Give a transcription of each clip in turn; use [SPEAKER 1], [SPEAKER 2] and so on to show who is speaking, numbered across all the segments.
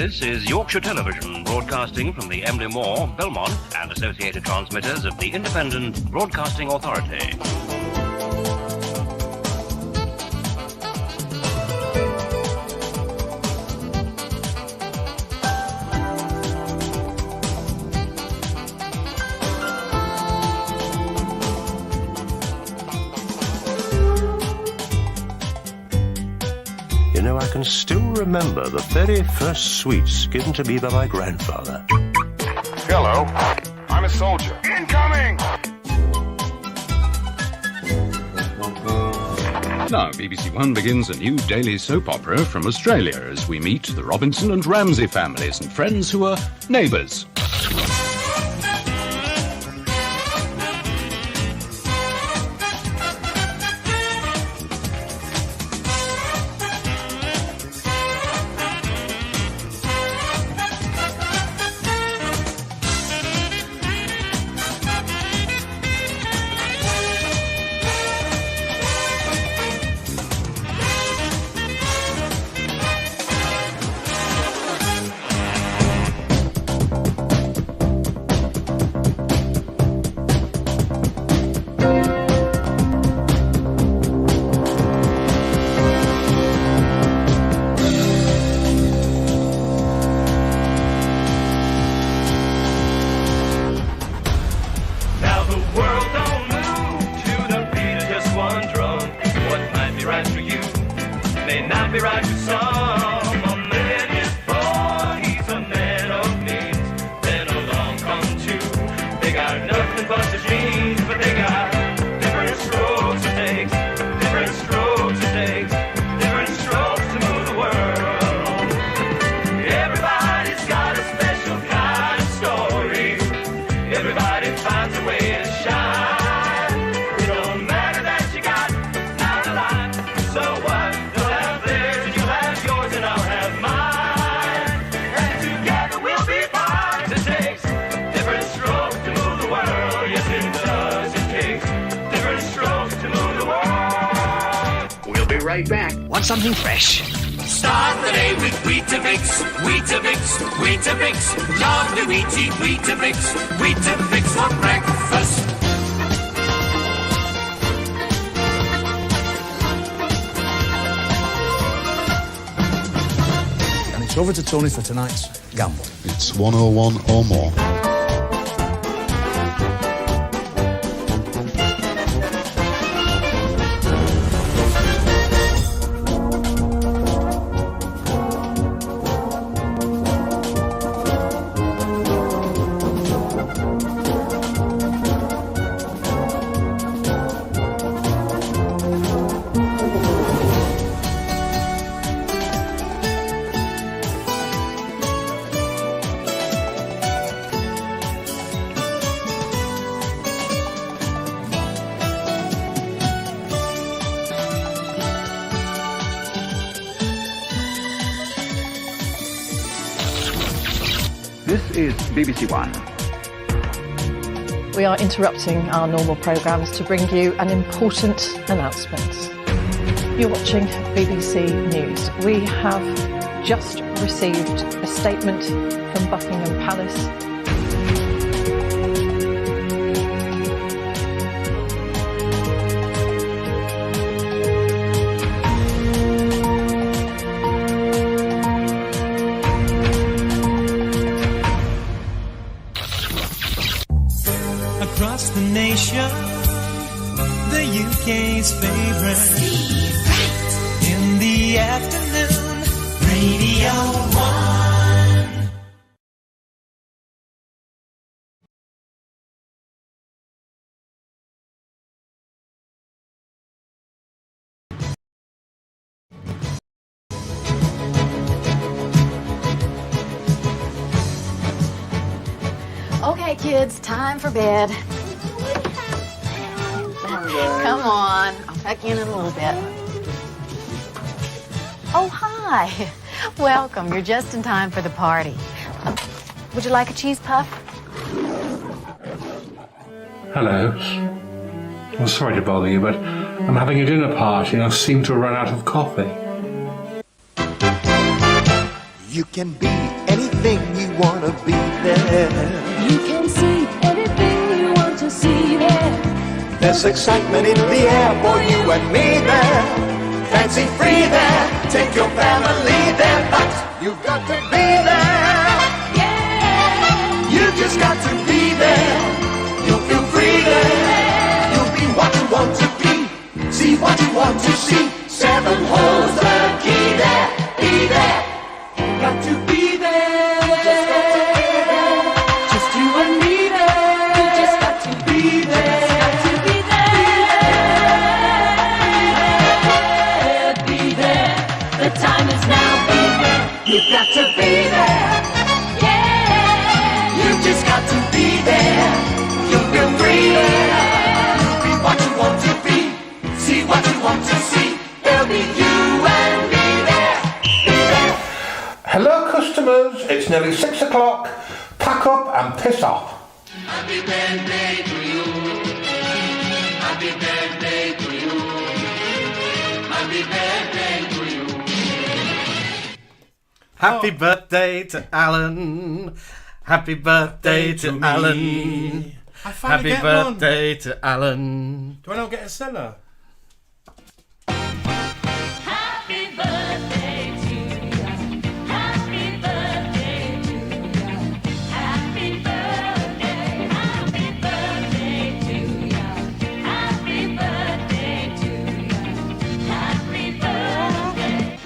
[SPEAKER 1] This is Yorkshire Television, broadcasting from the Embley Moor, Belmont, and associated transmitters of the Independent Broadcasting Authority.
[SPEAKER 2] I can still remember the very first sweets given to me by my grandfather.
[SPEAKER 3] Hello, I'm a soldier. Incoming!
[SPEAKER 4] Now, BBC One begins a new daily soap opera from Australia as we meet the Robinson and Ramsay families and friends who are neighbours.
[SPEAKER 5] Right back. Want something fresh?
[SPEAKER 6] Start the day with Weetabix, Weetabix, Weetabix. Lovely Wheaty Weetabix, Weetabix for breakfast.
[SPEAKER 5] And it's over to Tony for tonight's gamble.
[SPEAKER 7] It's 101 or more.
[SPEAKER 8] This is BBC One.
[SPEAKER 9] We are interrupting our normal programmes to bring you an important announcement. You're watching BBC News. We have just received a statement from Buckingham Palace.
[SPEAKER 10] Across the nation, the UK's favourite. In the afternoon, Radio 1.
[SPEAKER 11] Okay, kids, time for bed. Come on, I'll tuck you in a little bit. Oh, hi. Welcome. You're just in time for the party. Would you like a cheese puff?
[SPEAKER 12] Hello. I'm sorry to bother you, but I'm having a dinner party and I seem to have run out of coffee.
[SPEAKER 13] You can be
[SPEAKER 8] anything you want to be there.
[SPEAKER 13] You can see anything you want to see there.
[SPEAKER 8] There's excitement in the air for you and me there. Fancy free there, take your family there, but you've got to be there.
[SPEAKER 13] Yeah.
[SPEAKER 8] You just got to be there. You'll feel free there. You'll be what you want to be. See what you want to see. 7 holds the key there. Be there. Got to be there. You just got to be there. Just you and me there. You just got to be there.
[SPEAKER 13] Got to be there. Be there. The time is now. Be there.
[SPEAKER 8] You've got to be there.
[SPEAKER 13] Yeah.
[SPEAKER 8] You just got to be there. You'll feel free there. Be what you want to be. See what you want to see. There'll be you and me there. Be there.
[SPEAKER 12] Hello, customers. It's nearly 6 o'clock. Pack up and piss off.
[SPEAKER 6] Happy birthday to you. Happy birthday to you. Happy birthday to you.
[SPEAKER 14] Happy birthday to Alan. Happy birthday to Alan.
[SPEAKER 15] I finally
[SPEAKER 14] Happy
[SPEAKER 15] get one.
[SPEAKER 14] birthday to Alan.
[SPEAKER 15] Do I not get a Cilla?
[SPEAKER 13] Happy birthday to you. Happy birthday to you. Happy birthday. Happy birthday to you. Happy birthday to you. Happy birthday.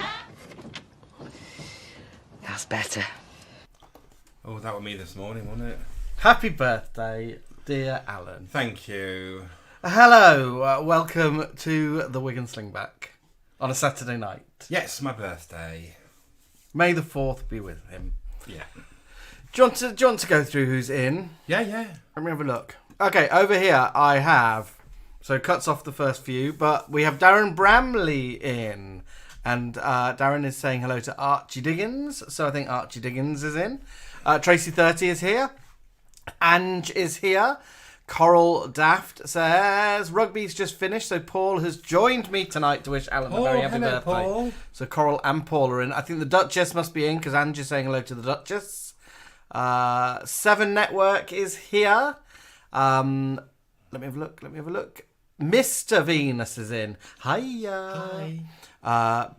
[SPEAKER 5] That's better.
[SPEAKER 15] Oh, that was me this morning, wasn't it?
[SPEAKER 14] Happy birthday, dear Alan.
[SPEAKER 15] Thank you.
[SPEAKER 14] Hello, welcome to the Wig Slingback on a Saturday night.
[SPEAKER 15] Yes, my birthday.
[SPEAKER 14] May the 4th be with him.
[SPEAKER 15] Yeah.
[SPEAKER 14] Do you want to go through who's in?
[SPEAKER 15] Yeah.
[SPEAKER 14] Let me have a look. Okay, over here I have, so it cuts off the first few, but we have Darren Bramley in. And Darren is saying hello to Archie Diggins, so I think Archie Diggins is in. Tracy 30 is here. Ange is here. Coral Daft says rugby's just finished, so Paul has joined me tonight to wish Alan a very happy birthday.
[SPEAKER 15] Paul.
[SPEAKER 14] So Coral and Paul are in. I think the Duchess must be in because Ange is saying hello to the Duchess. 7 Network is here. Let me have a look. Mr. Venus is in. Hiya. Hi.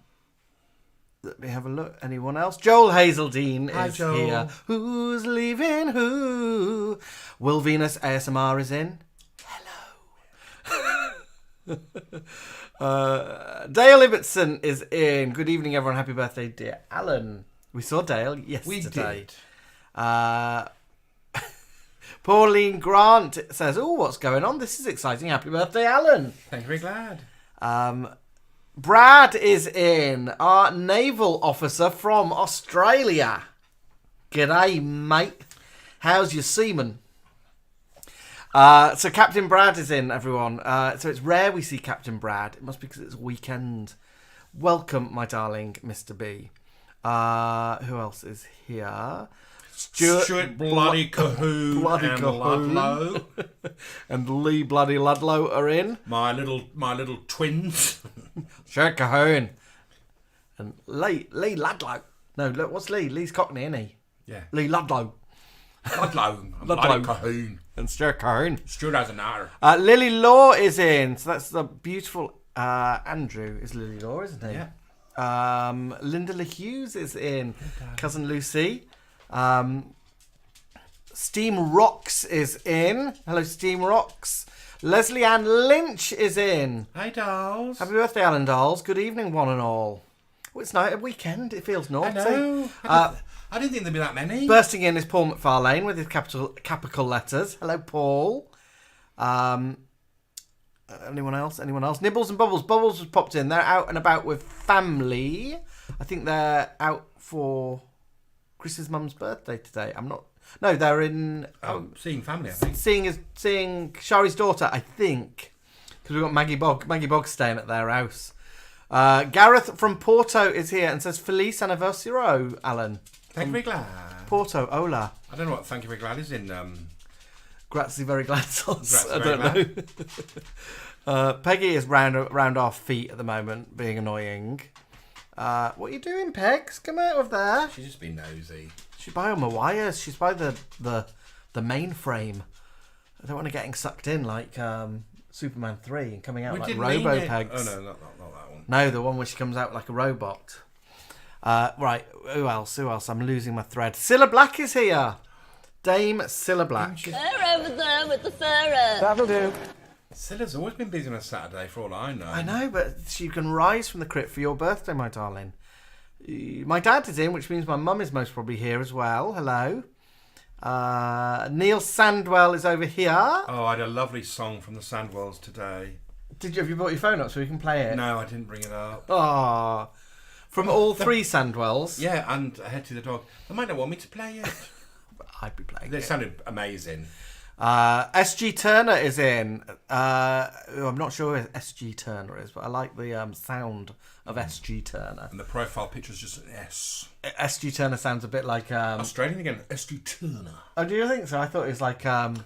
[SPEAKER 14] Let me have a look. Anyone else? Joel Hazeldine is here. Who's leaving who? Will Venus ASMR is in. Hello. Dale Ibbotson is in. Good evening, everyone. Happy birthday, dear Alan. We saw Dale yesterday.
[SPEAKER 15] We did.
[SPEAKER 14] Pauline Grant says, "Oh, what's going on? This is exciting. Happy birthday, Alan."
[SPEAKER 15] Thank you, very glad.
[SPEAKER 14] Brad is in, our naval officer from Australia. G'day, mate. How's your seaman? So Captain Brad is in, everyone. So it's rare we see Captain Brad. It must be because it's weekend. Welcome, my darling Mr. B. Who else is here?
[SPEAKER 15] Stuart bloody Cahoon and Ludlow.
[SPEAKER 14] And Lee bloody Ludlow are in.
[SPEAKER 15] My little twins.
[SPEAKER 14] Stuart Cahoon. And Lee Ludlow. No, look, what's Lee? Lee's Cockney, isn't he?
[SPEAKER 15] Yeah.
[SPEAKER 14] Lee Ludlow.
[SPEAKER 15] Ludlow.
[SPEAKER 14] Ludlow.
[SPEAKER 15] Cahoon.
[SPEAKER 14] And Stuart Cahoon.
[SPEAKER 15] Stuart has an R.
[SPEAKER 14] Lily Law is in. So that's the beautiful Andrew is Lily Law, isn't he?
[SPEAKER 15] Yeah.
[SPEAKER 14] Linda LeHughes is in. Cousin Lucy. Steam Rocks is in. Hello, Steam Rocks. Leslie Ann Lynch is in.
[SPEAKER 15] Hi, dolls.
[SPEAKER 14] Happy birthday, Alan Dolls. Good evening, one and all. Oh, it's night, a weekend. It feels naughty.
[SPEAKER 15] I know. I didn't think there'd be that many.
[SPEAKER 14] Bursting in is Paul McFarlane with his capital letters. Hello, Paul. Anyone else? Nibbles and Bubbles. Bubbles was popped in. They're out and about with family. I think they're out for Chris's mum's birthday today. No, they're in.
[SPEAKER 15] Seeing family, I think.
[SPEAKER 14] Seeing Shari's daughter, I think, because we've got Maggie Bogg staying at their house. Gareth from Porto is here and says Feliz Anniversario, Alan.
[SPEAKER 15] Thank you very glad.
[SPEAKER 14] Porto, hola.
[SPEAKER 15] I don't know what thank you very glad is in.
[SPEAKER 14] Grazie very glad sauce.
[SPEAKER 15] Grazie
[SPEAKER 14] I
[SPEAKER 15] very
[SPEAKER 14] don't know. Peggy is round our feet at the moment, being annoying. What are you doing, Pegs? Come out of there.
[SPEAKER 15] She's just been nosy.
[SPEAKER 14] She's by all my wires. She's by the mainframe. I don't want her getting sucked in like Superman 3 and coming out like Robo-Pegs.
[SPEAKER 15] Oh, no, not that one.
[SPEAKER 14] No, the one where she comes out like a robot. Right, who else? I'm losing my thread. Cilla Black is here. Dame Cilla Black.
[SPEAKER 13] They're over there with the Pharaoh.
[SPEAKER 14] That'll do.
[SPEAKER 15] Cilla's always been busy on a Saturday, for all I know.
[SPEAKER 14] I know, but she can rise from the crypt for your birthday, my darling. My dad is in, which means my mum is most probably here as well. Hello. Neil Sandwell is over here.
[SPEAKER 15] Oh, I had a lovely song from the Sandwells today.
[SPEAKER 14] Have you brought your phone up so we can play it?
[SPEAKER 15] No, I didn't bring it up.
[SPEAKER 14] Oh, from all three Sandwells.
[SPEAKER 15] Yeah, and Head to the Dog. They might not want me to play it.
[SPEAKER 14] I'd be playing
[SPEAKER 15] They
[SPEAKER 14] it.
[SPEAKER 15] sounded amazing.
[SPEAKER 14] SG Turner is in. I'm not sure who SG Turner is, but I like the sound of SG Turner.
[SPEAKER 15] And the profile picture is just an S.
[SPEAKER 14] SG Turner sounds a bit like...
[SPEAKER 15] Australian again, SG Turner.
[SPEAKER 14] Oh, do you think so? I thought it was like...
[SPEAKER 15] Prison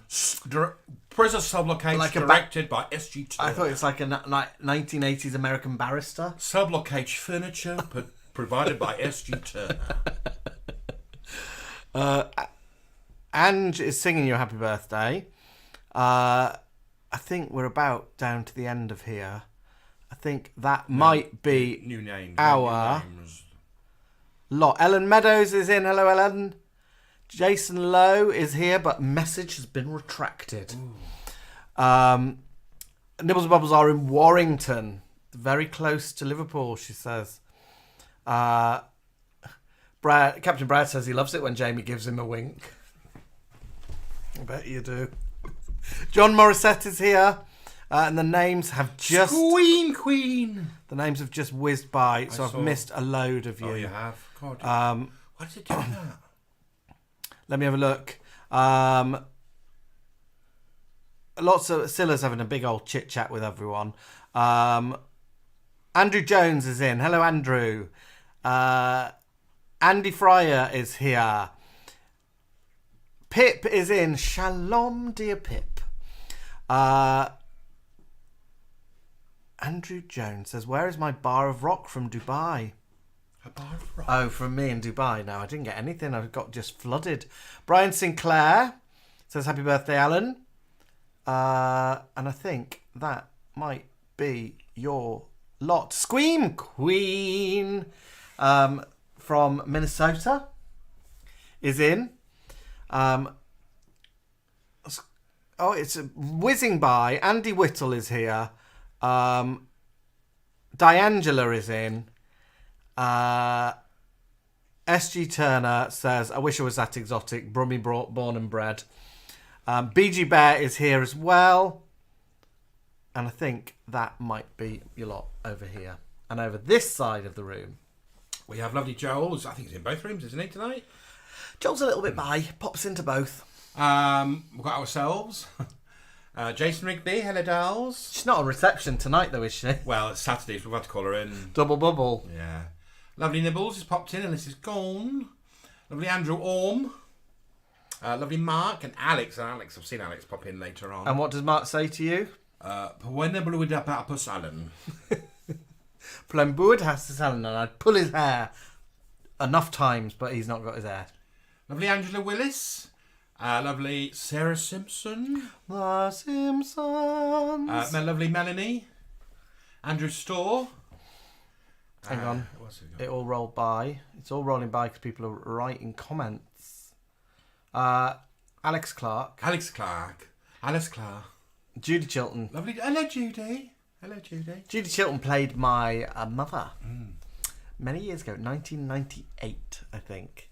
[SPEAKER 15] Sublocade,
[SPEAKER 14] like
[SPEAKER 15] directed by SG Turner.
[SPEAKER 14] I thought it was like a 1980s American barrister.
[SPEAKER 15] Sublocade furniture provided by SG Turner.
[SPEAKER 14] Ange is singing you a happy birthday. I think we're about down to the end of here. I think that might be
[SPEAKER 15] new names.
[SPEAKER 14] our lot. Ellen Meadows is in. Hello, Ellen. Jason Lowe is here, but message has been retracted. Nibbles and Bubbles are in Warrington, very close to Liverpool, she says. Captain Brad says he loves it when Jamie gives him a wink. I bet you do. John Morissette is here, and the names have just...
[SPEAKER 15] Queen!
[SPEAKER 14] The names have just whizzed by, so I've missed a load of you.
[SPEAKER 15] Oh, you have? God. Why did it do that?
[SPEAKER 14] Let me have a look. Lots of... Cilla's having a big old chit-chat with everyone. Andrew Jones is in. Hello, Andrew. Andy Fryer is here. Pip is in. Shalom, dear Pip. Andrew Jones says, where is my bar of rock from Dubai?
[SPEAKER 15] A bar of rock?
[SPEAKER 14] Oh, from me in Dubai. No, I didn't get anything. I got just flooded. Brian Sinclair says, happy birthday, Alan. And I think that might be your lot. Squeam Queen from Minnesota is in. It's whizzing by. Andy Whittle is here. Diangela is in. SG Turner says, I wish I was that exotic. Brummy born and bred. BG Bear is here as well. And I think that might be your lot over here. And over this side of the room,
[SPEAKER 15] we have lovely Joel. I think he's in both rooms, isn't he, tonight?
[SPEAKER 14] Joel's a little bit by. Pops into both.
[SPEAKER 15] We've got ourselves. Jason Rigby, hello, dolls.
[SPEAKER 14] She's not on reception tonight, though, is she?
[SPEAKER 15] Well, it's Saturday, so we've had to call her in.
[SPEAKER 14] Double bubble.
[SPEAKER 15] Yeah. Lovely Nibbles has popped in, and this is gone. Lovely Andrew Orm. Lovely Mark and Alex. I've seen Alex pop in later on.
[SPEAKER 14] And what does Mark say to you?
[SPEAKER 15] Alan.
[SPEAKER 14] Plembuid has to Alan, and I'd pull his hair enough times, but he's not got his hair.
[SPEAKER 15] Lovely Angela Willis. Lovely Sarah Simpson.
[SPEAKER 14] The Simpsons.
[SPEAKER 15] My lovely Melanie. Andrew Storr.
[SPEAKER 14] Hang on. It all rolled by. It's all rolling by because people are writing comments. Alex Clark. Judy Chilton.
[SPEAKER 15] Lovely. Hello, Judy.
[SPEAKER 14] Judy Chilton played my mother many years ago, 1998, I think.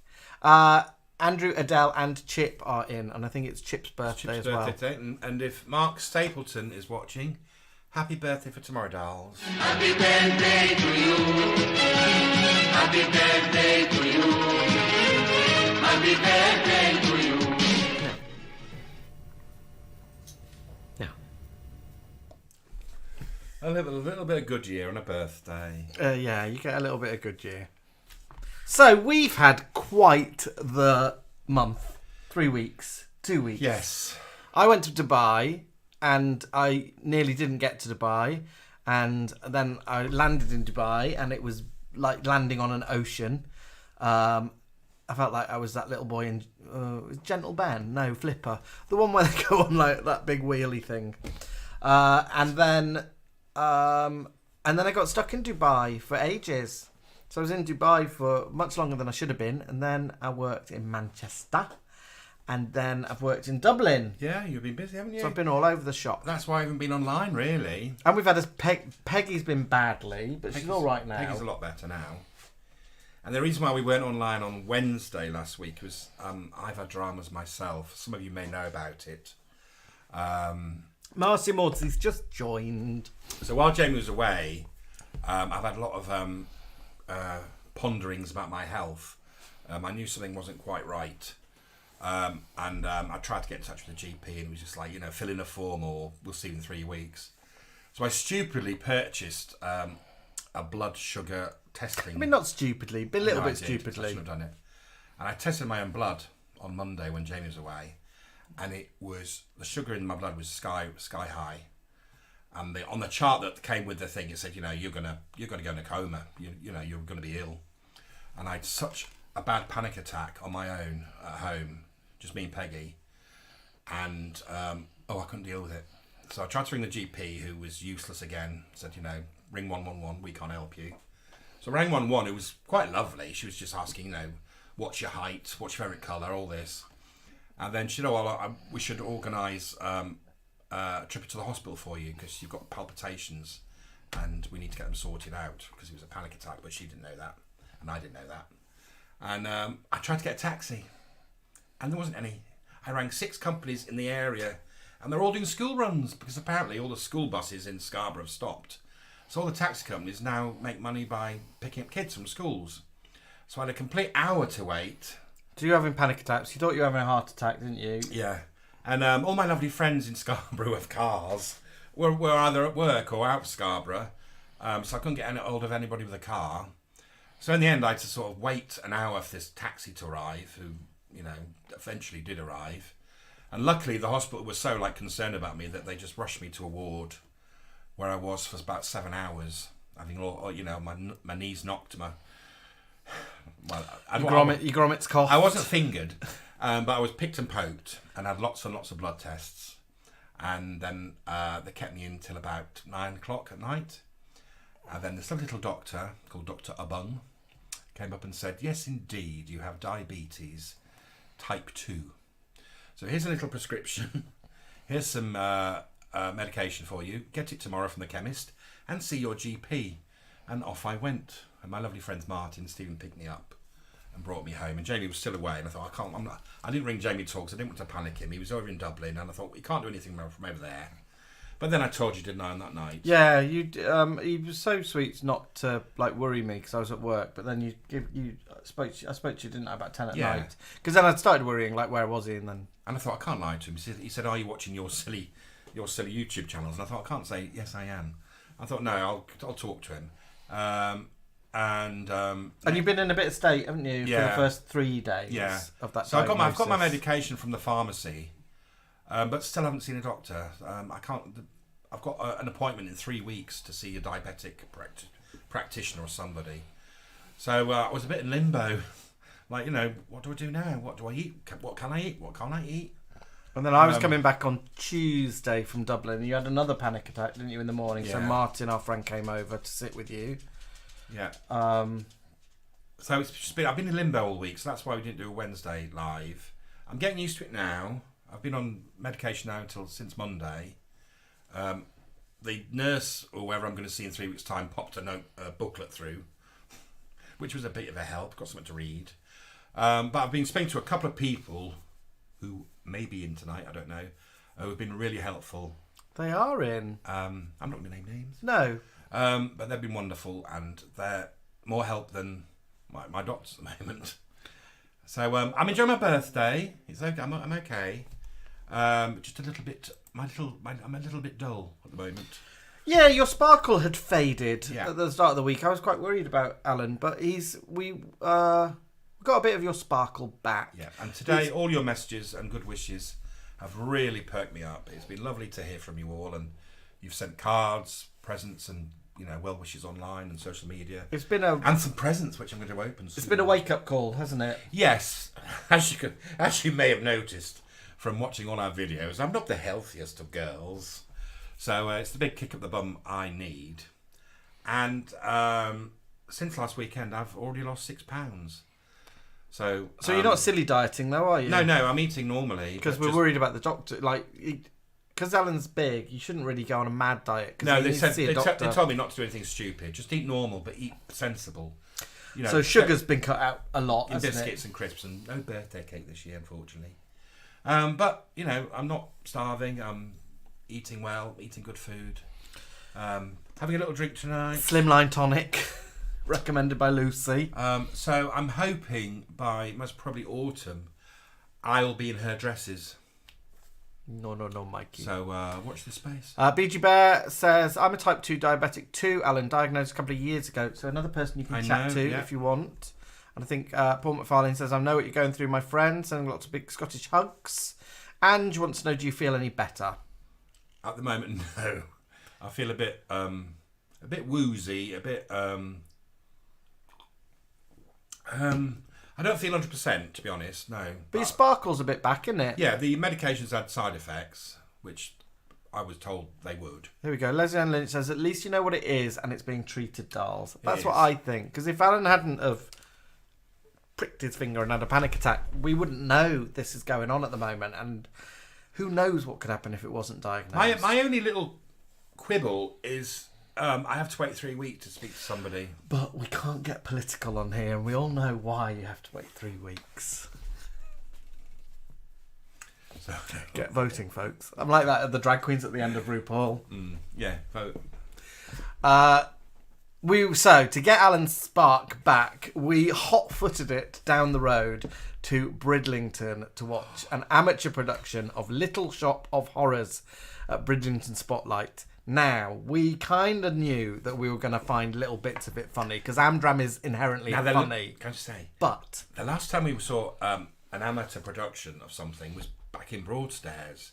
[SPEAKER 14] Andrew, Adele, and Chip are in, and I think it's Chip's birthday as well.
[SPEAKER 15] And if Mark Stapleton is watching, happy birthday for tomorrow, dolls.
[SPEAKER 6] Happy birthday to you. Happy birthday to you. Happy birthday to you.
[SPEAKER 15] A little bit of good year on a birthday.
[SPEAKER 14] Yeah, you get a little bit of good year. So we've had quite the month. 3 weeks. 2 weeks.
[SPEAKER 15] Yes.
[SPEAKER 14] I went to Dubai and I nearly didn't get to Dubai. And then I landed in Dubai and it was like landing on an ocean. I felt like I was that little boy in Gentle Ben, no Flipper, the one where they go on like that big wheelie thing, and then I got stuck in Dubai for ages. So I was in Dubai for much longer than I should have been, and then I worked in Manchester, and then I've worked in Dublin.
[SPEAKER 15] Yeah, you've been busy, haven't you?
[SPEAKER 14] So I've been all over the shop.
[SPEAKER 15] That's why I haven't been online, really.
[SPEAKER 14] And we've had Peggy's been badly, but she's all right now.
[SPEAKER 15] Peggy's a lot better now. And the reason why we weren't online on Wednesday last week was I've had dramas myself. Some of you may know about it.
[SPEAKER 14] Marcy Maudsley's just joined.
[SPEAKER 15] So while Jamie was away, I've had a lot of ponderings about my health. I knew something wasn't quite right. I tried to get in touch with the GP, and it was just like, fill in a form or we'll see you in 3 weeks. So I stupidly purchased a blood sugar testing.
[SPEAKER 14] I mean, not stupidly, but a little bit stupidly.
[SPEAKER 15] I shouldn't have done it. And I tested my own blood on Monday when Jamie was away, and it was, the sugar in my blood was sky high. And on the chart that came with the thing, it said, you're gonna go in a coma. You're gonna be ill. And I had such a bad panic attack on my own at home, just me and Peggy, and I couldn't deal with it. So I tried to ring the GP, who was useless again. Said, ring 111, we can't help you. So I rang 111, it was quite lovely. She was just asking, what's your height, what's your favourite colour, all this. And then she said, we should organise a trip to the hospital for you because you've got palpitations and we need to get them sorted out, because it was a panic attack, but she didn't know that and I didn't know that. And I tried to get a taxi and there wasn't any. I rang 6 companies in the area and they're all doing school runs, because apparently all the school buses in Scarborough have stopped. So all the taxi companies now make money by picking up kids from schools. So I had a complete hour to wait.
[SPEAKER 14] So you're having panic attacks. You thought you were having a heart attack, didn't you?
[SPEAKER 15] Yeah. And all my lovely friends in Scarborough with cars were either at work or out of Scarborough. So I couldn't get hold of anybody with a car. So in the end, I had to sort of wait an hour for this taxi to arrive, who, eventually did arrive. And luckily, the hospital was so concerned about me that they just rushed me to a ward where I was for about 7 hours, having my knees knocked.
[SPEAKER 14] Your grommets coughed.
[SPEAKER 15] I wasn't fingered, but I was picked and poked and had lots and lots of blood tests. And then they kept me in till about 9 o'clock at night. And then this little doctor called Dr. Abung came up and said, yes, indeed, you have diabetes type 2. So here's a little prescription. Here's some medication for you. Get it tomorrow from the chemist and see your GP. And off I went. And my lovely friends Martin and Stephen picked me up and brought me home. And Jamie was still away. And I thought, I didn't ring Jamie at all because I didn't want to panic him. He was over in Dublin. And I thought, you can't do anything from over there. But then I told you, didn't I, on that night?
[SPEAKER 14] Yeah, you. He was so sweet not to worry me because I was at work. But then I spoke to you, didn't I, about 10 at night? Because then I started worrying, where was he? And
[SPEAKER 15] I thought, I can't lie to him. He said, are you watching your silly YouTube channels? And I thought, I can't say yes, I am. I thought, no, I'll talk to him. And
[SPEAKER 14] you've been in a bit of state, haven't you, for the first 3 days of that.
[SPEAKER 15] So I've got my medication from the pharmacy, but still haven't seen a doctor. I've got an appointment in 3 weeks to see a diabetic practitioner or somebody. So I was a bit in limbo. What do I do now? What do I eat? What can I eat? What can't I eat?
[SPEAKER 14] And then I was coming back on Tuesday from Dublin, and you had another panic attack, didn't you, in the morning? Yeah. So Martin, our friend, came over to sit with you.
[SPEAKER 15] Yeah. So it's just I've been in limbo all week, so that's why we didn't do a Wednesday live. I'm getting used to it now. I've been on medication now since Monday. The nurse, or whoever I'm going to see in 3 weeks' time, popped a booklet through, which was a bit of a help. Got something to read. But I've been speaking to a couple of people who may be in tonight, I don't know, who have been really helpful.
[SPEAKER 14] They are in.
[SPEAKER 15] I'm not going to name names.
[SPEAKER 14] No.
[SPEAKER 15] But they've been wonderful, and they're more help than my doctors at the moment. So I'm enjoying my birthday. It's okay. I'm okay. Just a little bit. I'm a little bit dull at the moment.
[SPEAKER 14] Yeah, your sparkle had faded at the start of the week. I was quite worried about Alan, but we got a bit of your sparkle back.
[SPEAKER 15] Yeah, and today all your messages and good wishes have really perked me up. It's been lovely to hear from you all, and you've sent cards, presents, and well wishes online and social media.
[SPEAKER 14] It's been
[SPEAKER 15] and some presents which I'm going to open soon.
[SPEAKER 14] It's been a wake-up call, hasn't it?
[SPEAKER 15] Yes, as you may have noticed from watching all our videos, I'm not the healthiest of girls, so it's the big kick up the bum I need. And since last weekend, I've already lost £6. So
[SPEAKER 14] you're not silly dieting though, are you?
[SPEAKER 15] No, I'm eating normally.
[SPEAKER 14] Because we're worried about the doctor. Because Alan's big, you shouldn't really go on a mad diet.
[SPEAKER 15] No, they told me not to do anything stupid. Just eat normal, but eat sensible.
[SPEAKER 14] So sugar's been cut out a lot,
[SPEAKER 15] in
[SPEAKER 14] hasn't
[SPEAKER 15] biscuits
[SPEAKER 14] it?
[SPEAKER 15] and crisps, and no birthday cake this year, unfortunately. But I'm not starving. I'm eating well, eating good food. Having a little drink tonight.
[SPEAKER 14] Slimline tonic, recommended by Lucy.
[SPEAKER 15] So I'm hoping by most probably autumn, I'll be in her dresses.
[SPEAKER 14] No, Mikey.
[SPEAKER 15] So watch this space.
[SPEAKER 14] BG Bear says, I'm a type 2 diabetic too, Alan, diagnosed a couple of years ago. So another person you can chat to if you want. And I think Paul McFarlane says, I know what you're going through, my friend. Sending lots of big Scottish hugs. And wants to know, do you feel any better?
[SPEAKER 15] At the moment, no. I feel a bit woozy, a bit... I don't feel 100%, to be honest, no.
[SPEAKER 14] But your sparkle's a bit back, isn't it?
[SPEAKER 15] Yeah, the medications had side effects, which I was told they would.
[SPEAKER 14] Here we go. Leslie Ann Lynch says, at least you know what it is and it's being treated, dolls. That's what I think. Because if Alan hadn't have pricked his finger and had a panic attack, we wouldn't know this is going on at the moment. And who knows what could happen if it wasn't diagnosed.
[SPEAKER 15] My only little quibble is... I have to wait 3 weeks to speak to somebody.
[SPEAKER 14] But we can't get political on here, and we all know why you have to wait 3 weeks.
[SPEAKER 15] So,
[SPEAKER 14] get voting, folks. I'm like that at the drag queens at the end of RuPaul.
[SPEAKER 15] Yeah, vote.
[SPEAKER 14] So, to get Alan's spark back, we hot-footed it down the road to Bridlington to watch an amateur production of Little Shop of Horrors at Bridlington Spotlight. Now, we kind of knew that we were going to find little bits of it funny, because Amdram is inherently funny.
[SPEAKER 15] Can I say?
[SPEAKER 14] But
[SPEAKER 15] the last time we saw an amateur production of something was back in Broadstairs,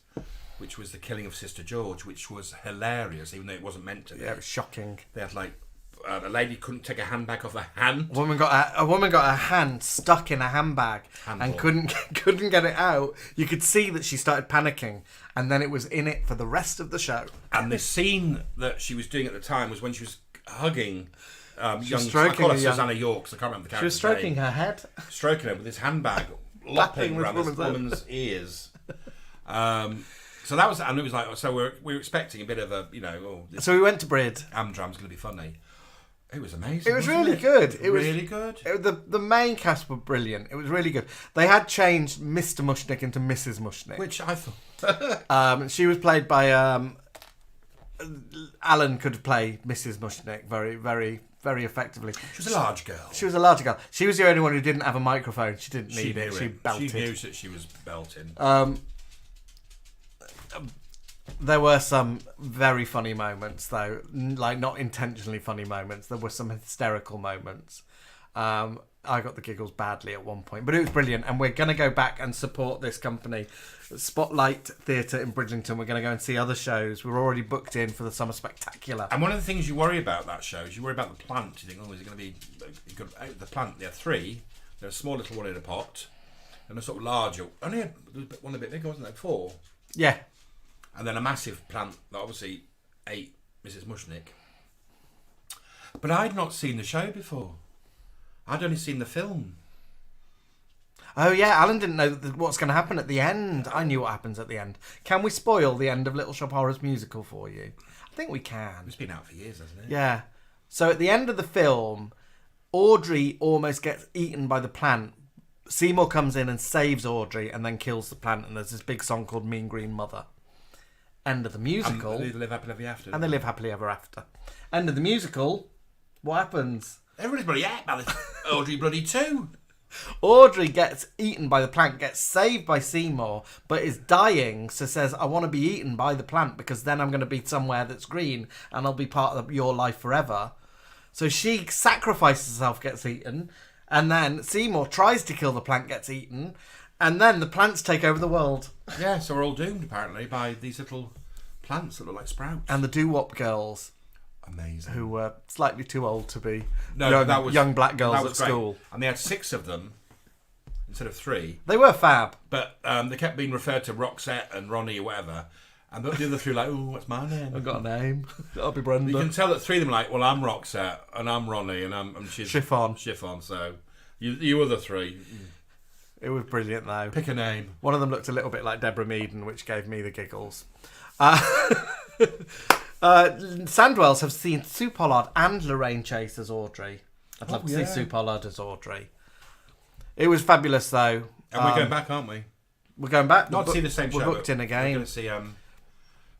[SPEAKER 15] which was The Killing of Sister George, which was hilarious, even though it wasn't meant to be.
[SPEAKER 14] Yeah, it was shocking.
[SPEAKER 15] They had a lady couldn't take a handbag off her hand.
[SPEAKER 14] A woman got her hand stuck in a handbag and couldn't get it out. You could see that she started panicking, and then it was in it for the rest of the show.
[SPEAKER 15] And the scene that she was doing at the time was when she was hugging Susanna York. I can't remember the character's name.
[SPEAKER 14] She was stroking her head,
[SPEAKER 15] stroking her with his handbag lopping around this woman's ears. So that was, and it was like, so we were expecting a bit of a,
[SPEAKER 14] so we went to Brid.
[SPEAKER 15] Amdram's going to be funny. It was amazing.
[SPEAKER 14] It was really good.
[SPEAKER 15] It was really good.
[SPEAKER 14] The main cast were brilliant. It was really good. They had changed Mr. Mushnick into Mrs. Mushnick,
[SPEAKER 15] which I thought.
[SPEAKER 14] She was played by Alan. Could play Mrs. Mushnick very, very, very effectively.
[SPEAKER 15] She was a large girl.
[SPEAKER 14] She was a large girl. She was the only one who didn't have a microphone. She didn't need it. She belted.
[SPEAKER 15] She knew that she was belting.
[SPEAKER 14] There were some very funny moments, though, not intentionally funny moments. There were some hysterical moments. I got the giggles badly at one point, but it was brilliant. And we're going to go back and support this company, Spotlight Theatre in Bridlington. We're going to go and see other shows. We're already booked in for the Summer Spectacular.
[SPEAKER 15] And one of the things you worry about that show is you worry about the plant. You think, is it going to be good? The plant, there are three. There's a small little one in a pot, and a sort of larger. Only one a bit bigger, wasn't there? 4.
[SPEAKER 14] Yeah.
[SPEAKER 15] And then a massive plant that obviously ate Mrs. Mushnick. But I'd not seen the show before. I'd only seen the film.
[SPEAKER 14] Oh, yeah, Alan didn't know what's going to happen at the end. I knew what happens at the end. Can we spoil the end of Little Shop Horrors musical for you? I think we can.
[SPEAKER 15] It's been out for years, hasn't it?
[SPEAKER 14] Yeah. So at the end of the film, Audrey almost gets eaten by the plant. Seymour comes in and saves Audrey and then kills the plant, and there's this big song called Mean Green Mother. End of the musical.
[SPEAKER 15] And they live happily ever after.
[SPEAKER 14] And they live happily ever after. End of the musical. What happens?
[SPEAKER 15] Everybody's bloody out about this. Audrey bloody too.
[SPEAKER 14] Audrey gets eaten by the plant, gets saved by Seymour, but is dying, so says, I want to be eaten by the plant because then I'm going to be somewhere that's green and I'll be part of your life forever. So she sacrifices herself, gets eaten, and then Seymour tries to kill the plant, gets eaten, and then the plants take over the world.
[SPEAKER 15] Yeah, so we're all doomed, apparently, by these little plants that look like sprouts.
[SPEAKER 14] And the doo-wop girls.
[SPEAKER 15] Amazing.
[SPEAKER 14] Who were slightly too old to be
[SPEAKER 15] young
[SPEAKER 14] black girls
[SPEAKER 15] that
[SPEAKER 14] at
[SPEAKER 15] was great.
[SPEAKER 14] school.
[SPEAKER 15] And they had 6 of them instead of 3.
[SPEAKER 14] They were fab.
[SPEAKER 15] But they kept being referred to Roxette and Ronnie or whatever. And the other 3 were like, oh, what's my name?
[SPEAKER 14] I've got a name. I'll be Brenda.
[SPEAKER 15] You can tell that 3 of them are like, well, I'm Roxette and I'm Ronnie and she's
[SPEAKER 14] Chiffon.
[SPEAKER 15] So you other 3.
[SPEAKER 14] It was brilliant, though.
[SPEAKER 15] Pick a name.
[SPEAKER 14] One of them looked a little bit like Deborah Meaden, which gave me the giggles. Sandwells have seen Sue Pollard and Lorraine Chase as Audrey. I'd love to see Sue Pollard as Audrey. It was fabulous, though.
[SPEAKER 15] And we're going back, aren't we?
[SPEAKER 14] We're going back.
[SPEAKER 15] Not to see the same show.
[SPEAKER 14] We're booked in again.
[SPEAKER 15] We're going to see...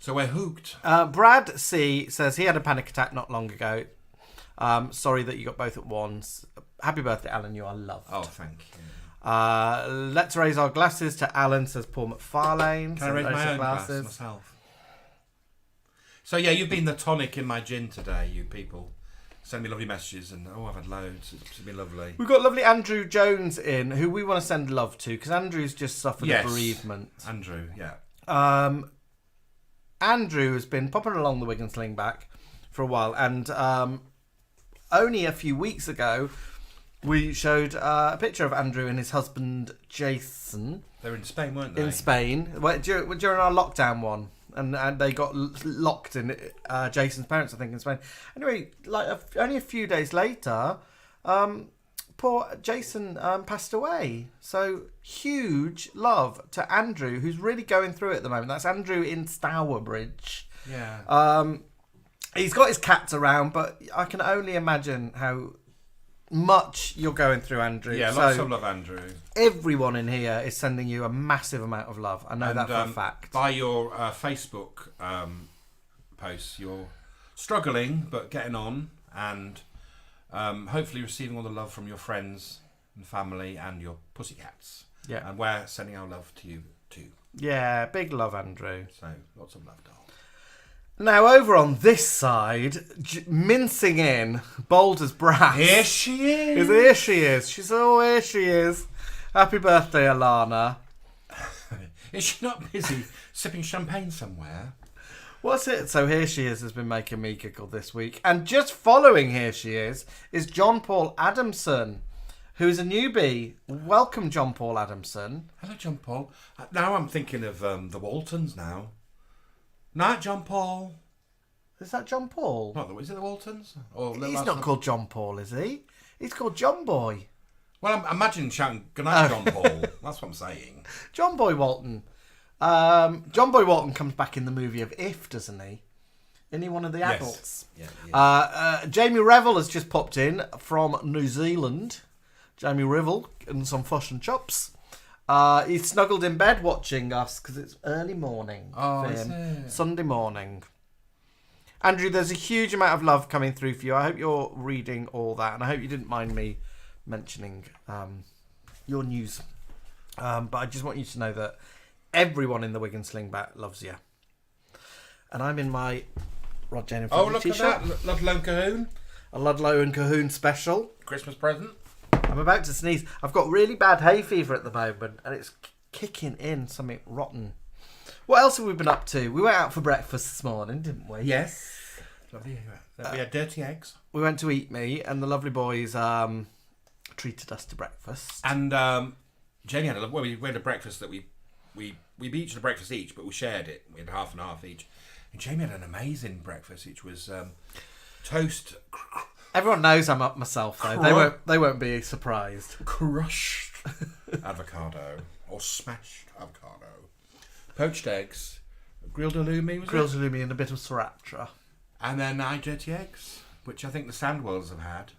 [SPEAKER 15] So we're hooked.
[SPEAKER 14] Brad C says he had a panic attack not long ago. Sorry that you got both at once. Happy birthday, Alan. You are loved.
[SPEAKER 15] Oh, thank you.
[SPEAKER 14] Let's raise our glasses to Alan, says Paul McFarlane.
[SPEAKER 15] Can I raise my own glasses myself? So yeah, you've been the tonic in my gin today, you people. Send me lovely messages and I've had loads. It's been lovely.
[SPEAKER 14] We've got lovely Andrew Jones in, who we want to send love to, because Andrew's just suffered a bereavement.
[SPEAKER 15] Andrew, yeah.
[SPEAKER 14] Andrew has been popping along the Wig and Slingback for a while, and only a few weeks ago we showed a picture of Andrew and his husband Jason.
[SPEAKER 15] They were in Spain, weren't they?
[SPEAKER 14] In Spain, during our lockdown one. And they got locked in Jason's parents, I think, in Spain. Anyway, only a few days later, poor Jason passed away. So huge love to Andrew, who's really going through it at the moment. That's Andrew in Stourbridge.
[SPEAKER 15] Yeah.
[SPEAKER 14] He's got his cats around, but I can only imagine how much you're going through, Andrew.
[SPEAKER 15] Yeah, lots of love, Andrew.
[SPEAKER 14] Everyone in here is sending you a massive amount of love. I know that for a fact.
[SPEAKER 15] By your Facebook posts, you're struggling but getting on, and hopefully receiving all the love from your friends and family and your pussycats.
[SPEAKER 14] Yeah.
[SPEAKER 15] And we're sending our love to you too.
[SPEAKER 14] Yeah, big love, Andrew.
[SPEAKER 15] So lots of love, doll.
[SPEAKER 14] Now, over on this side, mincing in, bold as brass.
[SPEAKER 15] Here she is.
[SPEAKER 14] Here she is. Here she is. Happy birthday, Alana.
[SPEAKER 15] Is she not busy sipping champagne somewhere?
[SPEAKER 14] What's it? So Here She Is has been making me giggle this week. And just following Here She Is John Paul Adamson, who's a newbie. Welcome, John Paul Adamson.
[SPEAKER 15] Hello, John Paul. Now I'm thinking of the Waltons now. Night, John Paul.
[SPEAKER 14] Is that John Paul?
[SPEAKER 15] Is it the Waltons? Or
[SPEAKER 14] He's not called John Paul, is he? He's called John Boy.
[SPEAKER 15] Well, I'm imagining shouting, good night, John Paul. That's what I'm saying.
[SPEAKER 14] John Boy Walton. John Boy Walton comes back in the movie of If, doesn't he? Isn't he one of the adults?
[SPEAKER 15] Yeah.
[SPEAKER 14] Jamie Revel has just popped in from New Zealand. Jamie Revel and some fish and chops. He's snuggled in bed watching us because it's early morning for him. Sunday morning. Andrew, there's a huge amount of love coming through for you. I hope you're reading all that, and I hope you didn't mind me mentioning your news. But I just want you to know that everyone in the Wig and Slingback loves you. And I'm in my Rod Jane and Friends t-shirt.
[SPEAKER 15] At that. Ludlow and Cahoon.
[SPEAKER 14] A Ludlow and Cahoon special.
[SPEAKER 15] Christmas present.
[SPEAKER 14] I'm about to sneeze. I've got really bad hay fever at the moment, and it's kicking in something rotten. What else have we been up to? We went out for breakfast this morning, didn't we?
[SPEAKER 15] Yes. Lovely. We had dirty eggs.
[SPEAKER 14] We went to Eat Me, and the lovely boys treated us to breakfast.
[SPEAKER 15] And Jenny had we had a breakfast that we each had a breakfast each, but we shared it. We had half and half each. And Jamie had an amazing breakfast, which was toast.
[SPEAKER 14] Everyone knows I'm up myself, though. They won't be surprised.
[SPEAKER 15] Crushed avocado or smashed avocado, poached eggs, grilled halloumi,
[SPEAKER 14] grilled halloumi and a bit of sriracha,
[SPEAKER 15] and then dirty eggs, which I think the Sandwells have had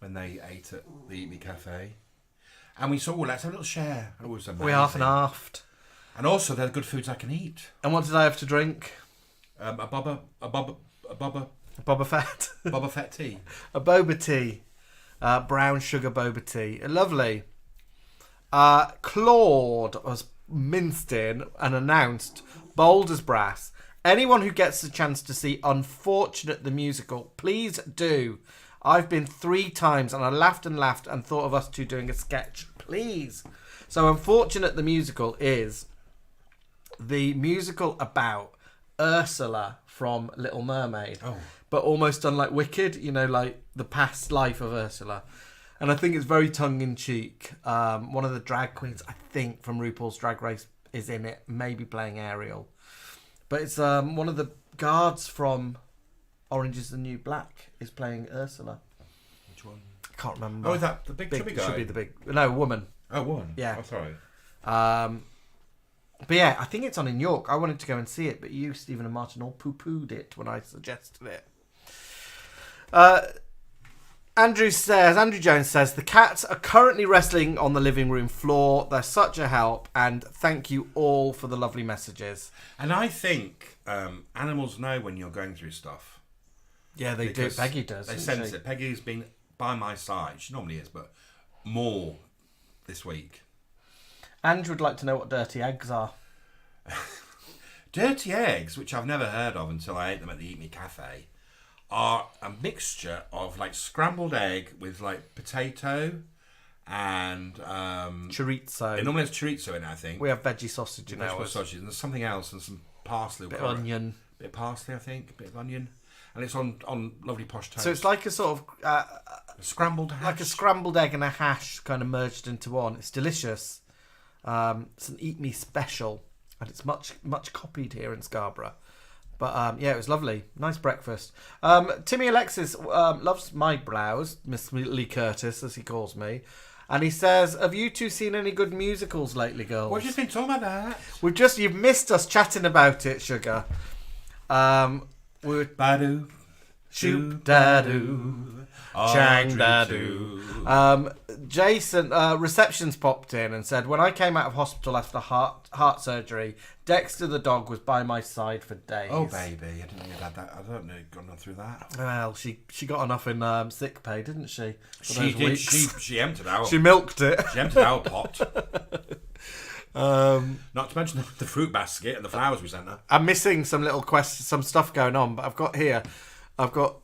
[SPEAKER 15] when they ate at the Eat Me Cafe. And we saw, let's have a little share. It was amazing.
[SPEAKER 14] We half and halved.
[SPEAKER 15] And also, they're good foods I can eat.
[SPEAKER 14] And what did I have to drink?
[SPEAKER 15] A Boba
[SPEAKER 14] Fett.
[SPEAKER 15] Boba Fett tea.
[SPEAKER 14] A boba tea. Brown sugar boba tea. Lovely. Claude was minced in and announced, bold as brass. Anyone who gets the chance to see Unfortunate the musical, please do. I've been 3 times and I laughed and thought of us two doing a sketch. Please. So Unfortunate the musical is the musical about Ursula from Little Mermaid.
[SPEAKER 15] Oh.
[SPEAKER 14] But almost done like Wicked, you know, like the past life of Ursula. And I think it's very tongue-in-cheek. One of the drag queens, I think, from RuPaul's Drag Race is in it, maybe playing Ariel. But it's one of the guards from Orange is the New Black is playing Ursula.
[SPEAKER 15] Which one?
[SPEAKER 14] I can't remember.
[SPEAKER 15] Oh, is that the big chubby guy?
[SPEAKER 14] Should be the big... No, woman.
[SPEAKER 15] Oh, woman?
[SPEAKER 14] Yeah.
[SPEAKER 15] Oh, sorry.
[SPEAKER 14] But yeah, I think it's on in York. I wanted to go and see it, but you, Stephen and Martin, all poo-pooed it when I suggested it. Andrew Jones says, the cats are currently wrestling on the living room floor. They're such a help, and thank you all for the lovely messages.
[SPEAKER 15] And I think animals know when you're going through stuff.
[SPEAKER 14] Yeah, they do. Peggy does.
[SPEAKER 15] They sense it. Peggy's been by my side. She normally is, but more this week.
[SPEAKER 14] Andrew would like to know what dirty eggs are.
[SPEAKER 15] Dirty eggs, which I've never heard of until I ate them at the Eat Me Cafe, are a mixture of like scrambled egg with like potato and
[SPEAKER 14] chorizo.
[SPEAKER 15] It normally has chorizo in it, I think.
[SPEAKER 14] We have veggie sausage in ours.
[SPEAKER 15] Sausage, and there's something else and some parsley.
[SPEAKER 14] Bit of onion.
[SPEAKER 15] Bit of parsley, I think. A bit of onion. And it's on lovely posh toast.
[SPEAKER 14] So it's like a sort of
[SPEAKER 15] scrambled hash.
[SPEAKER 14] Like a scrambled egg and a hash kind of merged into one. It's delicious. It's an Eat Me special, and it's much copied here in Scarborough. But yeah, it was lovely. Nice breakfast. Timmy Alexis loves my blouse, Miss Lee Curtis, as he calls me. And he says, have you two seen any good musicals lately, girls?
[SPEAKER 15] What have you been talking about that?
[SPEAKER 14] You've missed us chatting about it, Sugar.
[SPEAKER 15] Badu,
[SPEAKER 14] shoop dadu, chang dadu. Jason, receptions popped in and said, when I came out of hospital after heart surgery, Dexter the dog was by my side for days.
[SPEAKER 15] Oh, baby. I didn't know you'd had that. I don't know you'd gone through that.
[SPEAKER 14] Well, she got enough in sick pay, didn't she?
[SPEAKER 15] She did. She emptied out.
[SPEAKER 14] She milked it.
[SPEAKER 15] She emptied our pot. Not to mention the fruit basket and the flowers we sent her.
[SPEAKER 14] I'm missing some little some stuff going on, but I've got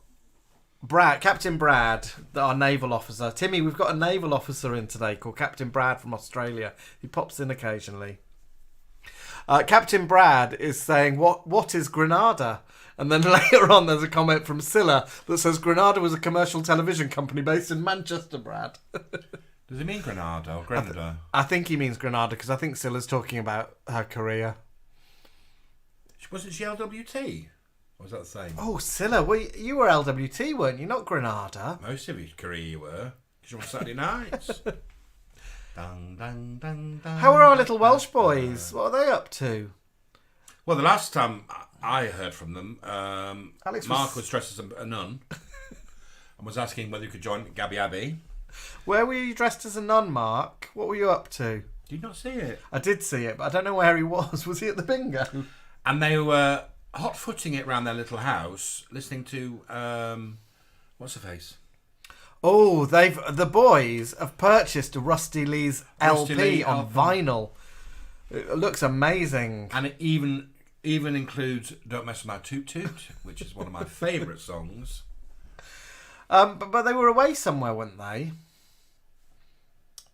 [SPEAKER 14] Brad, Captain Brad, our naval officer. Timmy, we've got a naval officer in today called Captain Brad from Australia. He pops in occasionally. Captain Brad is saying, what is Granada? And then later on there's a comment from Cilla that says Granada was a commercial television company based in Manchester, Brad.
[SPEAKER 15] Does he mean Granada or Grenada?
[SPEAKER 14] I think he means Granada because I think Cilla's talking about her career.
[SPEAKER 15] Wasn't she LWT? Or was that the same?
[SPEAKER 14] Oh, Cilla, well, you were LWT, weren't you? Not Granada.
[SPEAKER 15] Most of your career you were. Because you're on Saturday nights. Dun, dun, dun, dun,
[SPEAKER 14] how are our little Welsh boys? What are they up to?
[SPEAKER 15] Well, the last time I heard from them, Mark was dressed as a nun and was asking whether he could join Gabby Abbey. Where
[SPEAKER 14] were you dressed as a nun, Mark? What were you up to?
[SPEAKER 15] Did you not see it?
[SPEAKER 14] I did see it, but I don't know where he was. Was he at the bingo?
[SPEAKER 15] And they were hot-footing it around their little house, listening to, what's her face?
[SPEAKER 14] Oh, the boys have purchased a Rusty Lee's LP on vinyl. It looks amazing.
[SPEAKER 15] And it even includes Don't Mess With My Toot Toot, which is one of my favourite songs.
[SPEAKER 14] But they were away somewhere, weren't they?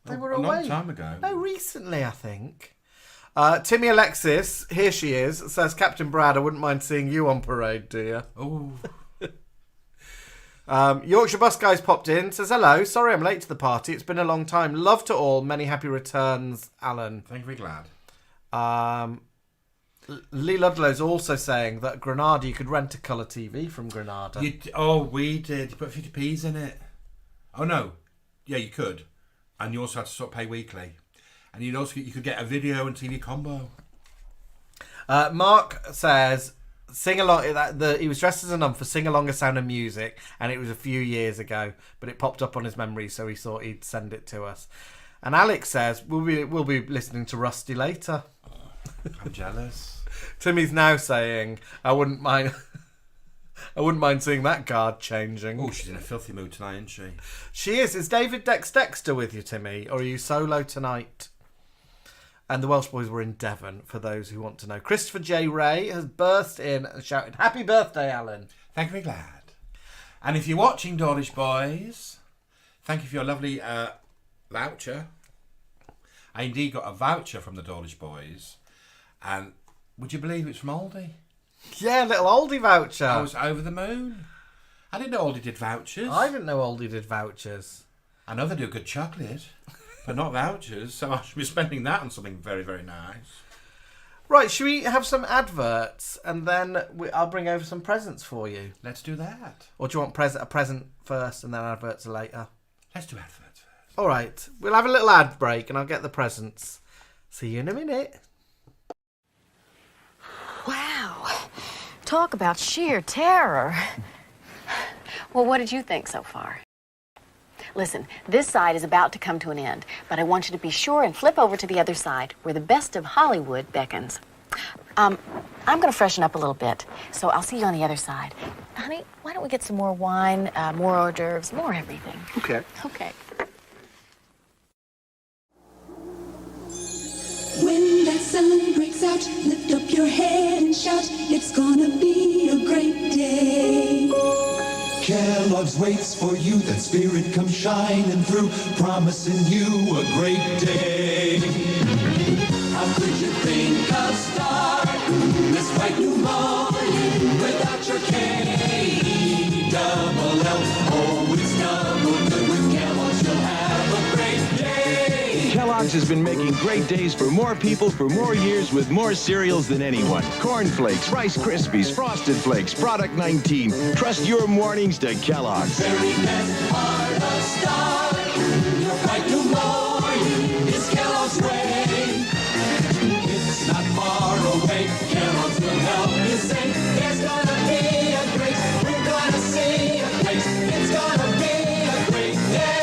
[SPEAKER 14] They were away.
[SPEAKER 15] A long time ago.
[SPEAKER 14] No, recently, I think. Timmy Alexis, here she is, says, Captain Brad, I wouldn't mind seeing you on parade, dear.
[SPEAKER 15] Oh.
[SPEAKER 14] Yorkshire Bus Guys popped in, says, hello, sorry I'm late to the party. It's been a long time. Love to all. Many happy returns, Alan.
[SPEAKER 15] Thank you, very glad.
[SPEAKER 14] Lee Ludlow's also saying that Granada, you could rent a colour TV from Granada.
[SPEAKER 15] We did. You put 50p's in it. Oh, no. Yeah, you could. And you also had to sort of pay weekly. And you could get a video and TV combo.
[SPEAKER 14] Mark says, sing along. He was dressed as a nun for Sing Along a Sound of Music, and it was a few years ago, but it popped up on his memory, so he thought he'd send it to us. And Alex says, we'll be listening to Rusty later.
[SPEAKER 15] I'm jealous.
[SPEAKER 14] Timmy's now saying, I wouldn't mind seeing that card changing.
[SPEAKER 15] Oh, she's in a filthy mood tonight, isn't she?
[SPEAKER 14] She is. Is David Dexter with you, Timmy, or are you solo tonight? And the Welsh boys were in Devon, for those who want to know. Christopher J. Ray has burst in and shouted, happy birthday, Alan.
[SPEAKER 15] Thank you, very glad. And if you're watching, Dawlish Boys, thank you for your lovely voucher. I indeed got a voucher from the Dawlish Boys. And would you believe it's from Aldi?
[SPEAKER 14] Yeah, little Aldi voucher.
[SPEAKER 15] I was over the moon. I didn't know Aldi did vouchers.
[SPEAKER 14] I didn't know Aldi did vouchers.
[SPEAKER 15] I know they do good chocolate, but not vouchers, so I should be spending that on something very, very nice.
[SPEAKER 14] Right, should we have some adverts and then I'll bring over some presents for you?
[SPEAKER 15] Let's do that.
[SPEAKER 14] Or do you want a present first and then adverts later?
[SPEAKER 15] Let's do adverts first.
[SPEAKER 14] All right, we'll have a little ad break and I'll get the presents. See you in a minute.
[SPEAKER 11] Wow. Talk about sheer terror. Well, what did you think so far? Listen, this side is about to come to an end, but I want you to be sure and flip over to the other side where the best of Hollywood beckons. I'm going to freshen up a little bit, so I'll see you on the other side. Honey, why don't we get some more wine, more hors d'oeuvres, more everything?
[SPEAKER 5] Okay.
[SPEAKER 11] Okay.
[SPEAKER 8] When that sun breaks out, lift up your head and shout, it's gonna be a great day.
[SPEAKER 16] Kellogg's waits for you, that spirit comes shining through, promising you a great day.
[SPEAKER 8] How could you think of starting this bright new morning without your K-double-L? Oh, it's double good with Kellogg's, you'll have a great day.
[SPEAKER 17] Kellogg's has been making great days for more people for more years with more cereals than anyone. Corn Flakes, Rice Krispies, Frosted Flakes, Product 19. Trust your mornings to Kellogg's.
[SPEAKER 8] Very best part of starting your bright new morning is Kellogg's way. It's not far away. Kellogg's will help you say there's gonna be a great, we're gonna see a place. It's gonna be a great day.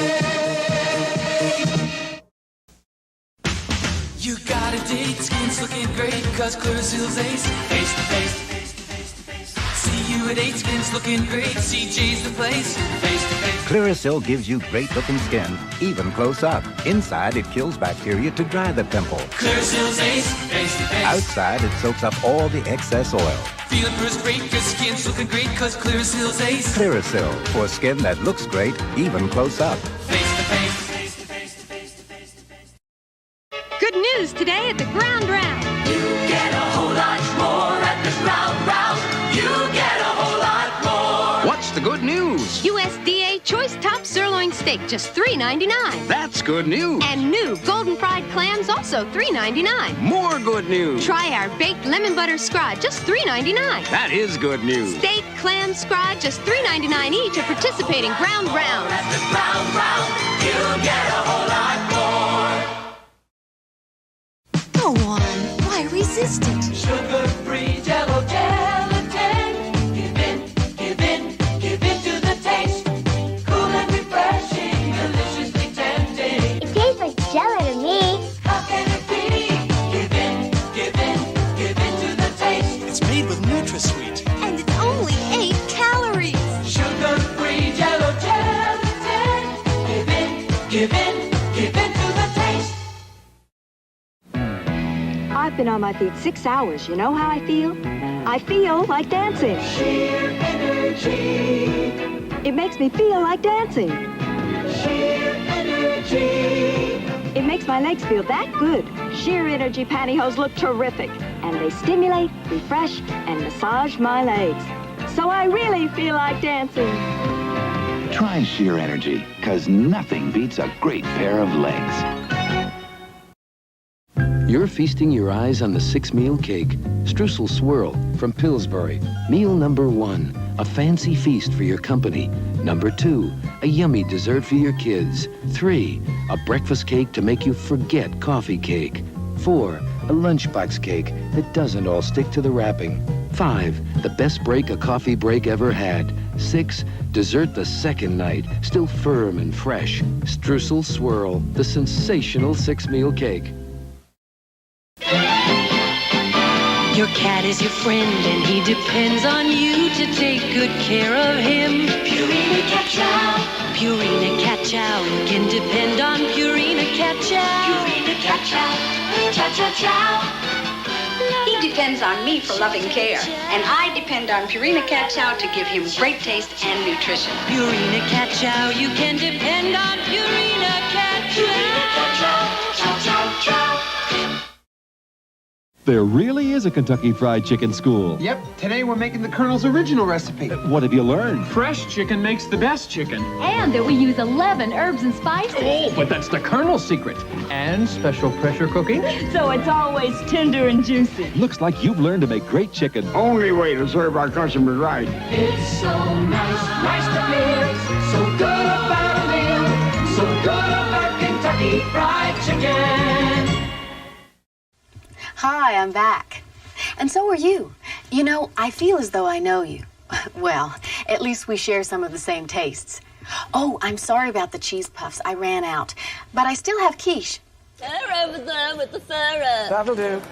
[SPEAKER 10] You got a date, skin's looking great, cause Clearasil's ace. Face to face, face to face to face. See you at 8, skin's looking great, CJ's the place. Face to face.
[SPEAKER 18] Clearasil gives you great-looking skin, even close up. Inside, it kills bacteria to dry the pimple.
[SPEAKER 10] Clearasil's ace. Face to face.
[SPEAKER 18] Outside, it soaks up all the excess oil.
[SPEAKER 10] Feeling first great, cause skin's looking great, cause Clearasil's ace.
[SPEAKER 18] Clearasil, for skin that looks great, even close up.
[SPEAKER 10] Face to face.
[SPEAKER 19] Good news today at the Ground Round.
[SPEAKER 8] You get a whole lot more at the Ground Round. You get a whole lot more.
[SPEAKER 20] What's the good news?
[SPEAKER 19] USDA Choice Top Sirloin Steak, just $3.99.
[SPEAKER 20] That's good news.
[SPEAKER 19] And new golden fried clams, also $3.99.
[SPEAKER 20] More good news.
[SPEAKER 19] Try our baked lemon butter scrod, just $3.99.
[SPEAKER 20] That is good news.
[SPEAKER 19] Steak, clam, scrod, just $3.99 each at participating Ground Rounds.
[SPEAKER 8] At the Ground Round, you get a whole lot more.
[SPEAKER 11] Go on. Why resist it?
[SPEAKER 8] Sugar-free Jell-O gelatin. Give in, give in, give in to the taste. Cool and refreshing, deliciously tempting.
[SPEAKER 21] It tastes like jello to me.
[SPEAKER 8] How can it be? Give in, give in, give in to the taste.
[SPEAKER 5] It's made with NutraSweet.
[SPEAKER 19] And it's only 8 calories.
[SPEAKER 8] Sugar-free Jell-O gelatin. Give in, give in, give in to the taste.
[SPEAKER 22] I've been on my feet 6 hours. You know how I feel? I feel like dancing.
[SPEAKER 8] Sheer energy.
[SPEAKER 22] It makes me feel like dancing.
[SPEAKER 8] Sheer energy.
[SPEAKER 22] It makes my legs feel that good. Sheer Energy pantyhose look terrific. And they stimulate, refresh, and massage my legs. So I really feel like dancing.
[SPEAKER 23] Try Sheer Energy, because nothing beats a great pair of legs.
[SPEAKER 24] You're feasting your eyes on the 6-meal cake. Streusel Swirl from Pillsbury. Meal number 1, a fancy feast for your company. Number 2, a yummy dessert for your kids. 3, a breakfast cake to make you forget coffee cake. 4, a lunchbox cake that doesn't all stick to the wrapping. 5, the best break a coffee break ever had. 6, dessert the second night, still firm and fresh. Streusel Swirl, the sensational 6-meal cake.
[SPEAKER 25] Your cat is your friend and he depends on you to take good care of him.
[SPEAKER 8] Purina Cat Chow.
[SPEAKER 25] Purina Cat Chow. You can depend on Purina Cat Chow.
[SPEAKER 8] Purina Cat Chow. Chow, chow, chow.
[SPEAKER 26] He depends on me for loving care, and I depend on Purina Cat Chow to give him great taste and nutrition.
[SPEAKER 25] Purina Cat Chow. You can depend on Purina Cat Chow.
[SPEAKER 8] Purina Cat Chow. Chow, chow, chow.
[SPEAKER 17] There really is a Kentucky Fried Chicken school.
[SPEAKER 1] Yep, today we're making the Colonel's original recipe.
[SPEAKER 17] What have you learned?
[SPEAKER 2] Fresh chicken makes the best chicken.
[SPEAKER 3] And that we use 11 herbs and spices.
[SPEAKER 2] Oh, but that's the Colonel's secret. And special pressure cooking.
[SPEAKER 3] So it's always tender and juicy.
[SPEAKER 17] Looks like you've learned to make great chicken.
[SPEAKER 4] Only way to serve our customers right.
[SPEAKER 8] It's so nice to live, so good about a meal, so good about Kentucky Fried Chicken.
[SPEAKER 11] Hi, I'm back. And so are you. You know, I feel as though I know you. Well, at least we share some of the same tastes. Oh, I'm sorry about the cheese puffs. I ran out. But I still have quiche.
[SPEAKER 3] They're over there with the syrup.
[SPEAKER 15] That'll do.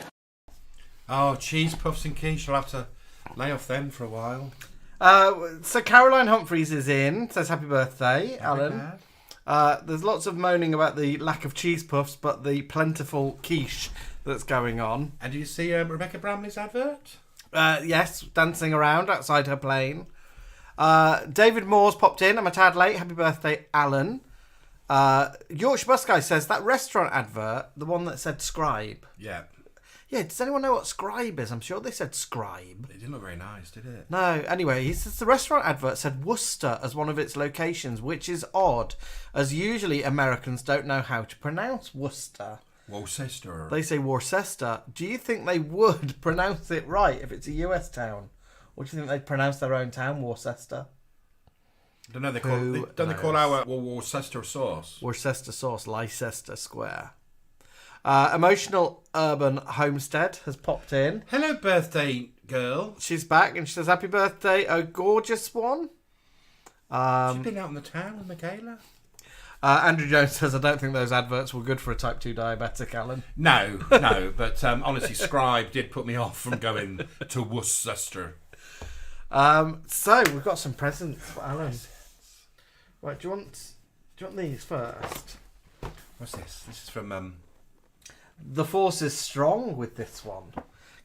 [SPEAKER 15] Oh, cheese puffs and quiche. I'll have to lay off them for a while.
[SPEAKER 14] So Caroline Humphreys is in. Says happy birthday, Alan. There's lots of moaning about the lack of cheese puffs, but the plentiful quiche that's going on.
[SPEAKER 15] And did you see Rebecca Bramley's advert?
[SPEAKER 14] Yes, dancing around outside her plane. David Moore's popped in. I'm a tad late. Happy birthday, Alan. Yorkshire Bus Guy says that restaurant advert, the one that said Scribe.
[SPEAKER 15] Yeah.
[SPEAKER 14] Yeah, does anyone know what Scribe is? I'm sure they said Scribe.
[SPEAKER 15] It didn't look very nice, did it?
[SPEAKER 14] No, anyway, he says the restaurant advert said Worcester as one of its locations, which is odd, as usually Americans don't know how to pronounce Worcester.
[SPEAKER 15] Worcester.
[SPEAKER 14] They say Worcester. Do you think they would pronounce it right if it's a US town? Or do you think they'd pronounce their own town Worcester?
[SPEAKER 15] I don't know. They call our Worcester sauce?
[SPEAKER 14] Worcester sauce, Leicester Square. Emotional Urban Homestead has popped in.
[SPEAKER 15] Hello, birthday girl.
[SPEAKER 14] She's back and she says, happy birthday, a gorgeous one.
[SPEAKER 15] She's been out in the town with Michaela.
[SPEAKER 14] Andrew Jones says, I don't think those adverts were good for a type 2 diabetic, Alan.
[SPEAKER 15] No, but honestly, Scribe did put me off from going to Worcester.
[SPEAKER 14] So, we've got some presents for Alan. Right, do you want these first?
[SPEAKER 15] What's this? This is from...
[SPEAKER 14] The force is strong with this one.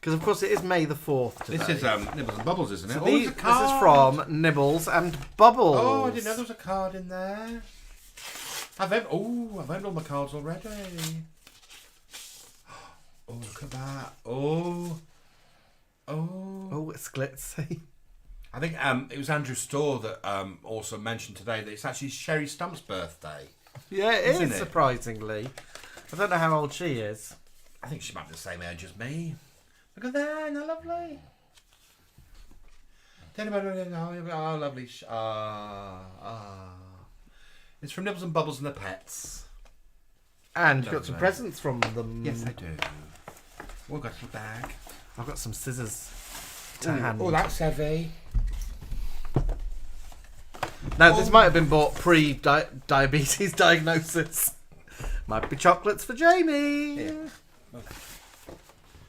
[SPEAKER 14] Because, of course, it is May the 4th today.
[SPEAKER 15] This is Nibbles and Bubbles, isn't it?
[SPEAKER 14] So this is from Nibbles and Bubbles.
[SPEAKER 15] Oh, I didn't know there was a card in there. I've opened all my cards already. Oh, look at that. Oh,
[SPEAKER 14] it's glitzy.
[SPEAKER 15] I think it was Andrew Storr that also mentioned today that it's actually Sherry Stump's birthday.
[SPEAKER 14] Yeah, it is, surprisingly. I don't know how old she is.
[SPEAKER 15] I think she might be the same age as me. Look at that, isn't that lovely? Oh, lovely. It's from Nibbles and Bubbles and the Pets.
[SPEAKER 14] And you've got some presents from them.
[SPEAKER 15] Yes, I do. We've got your bag.
[SPEAKER 14] I've got some scissors to hand.
[SPEAKER 15] Oh, that's heavy.
[SPEAKER 14] Now, this might have been bought pre-diabetes diagnosis. Might be chocolates for Jamie.
[SPEAKER 15] Yeah. Okay.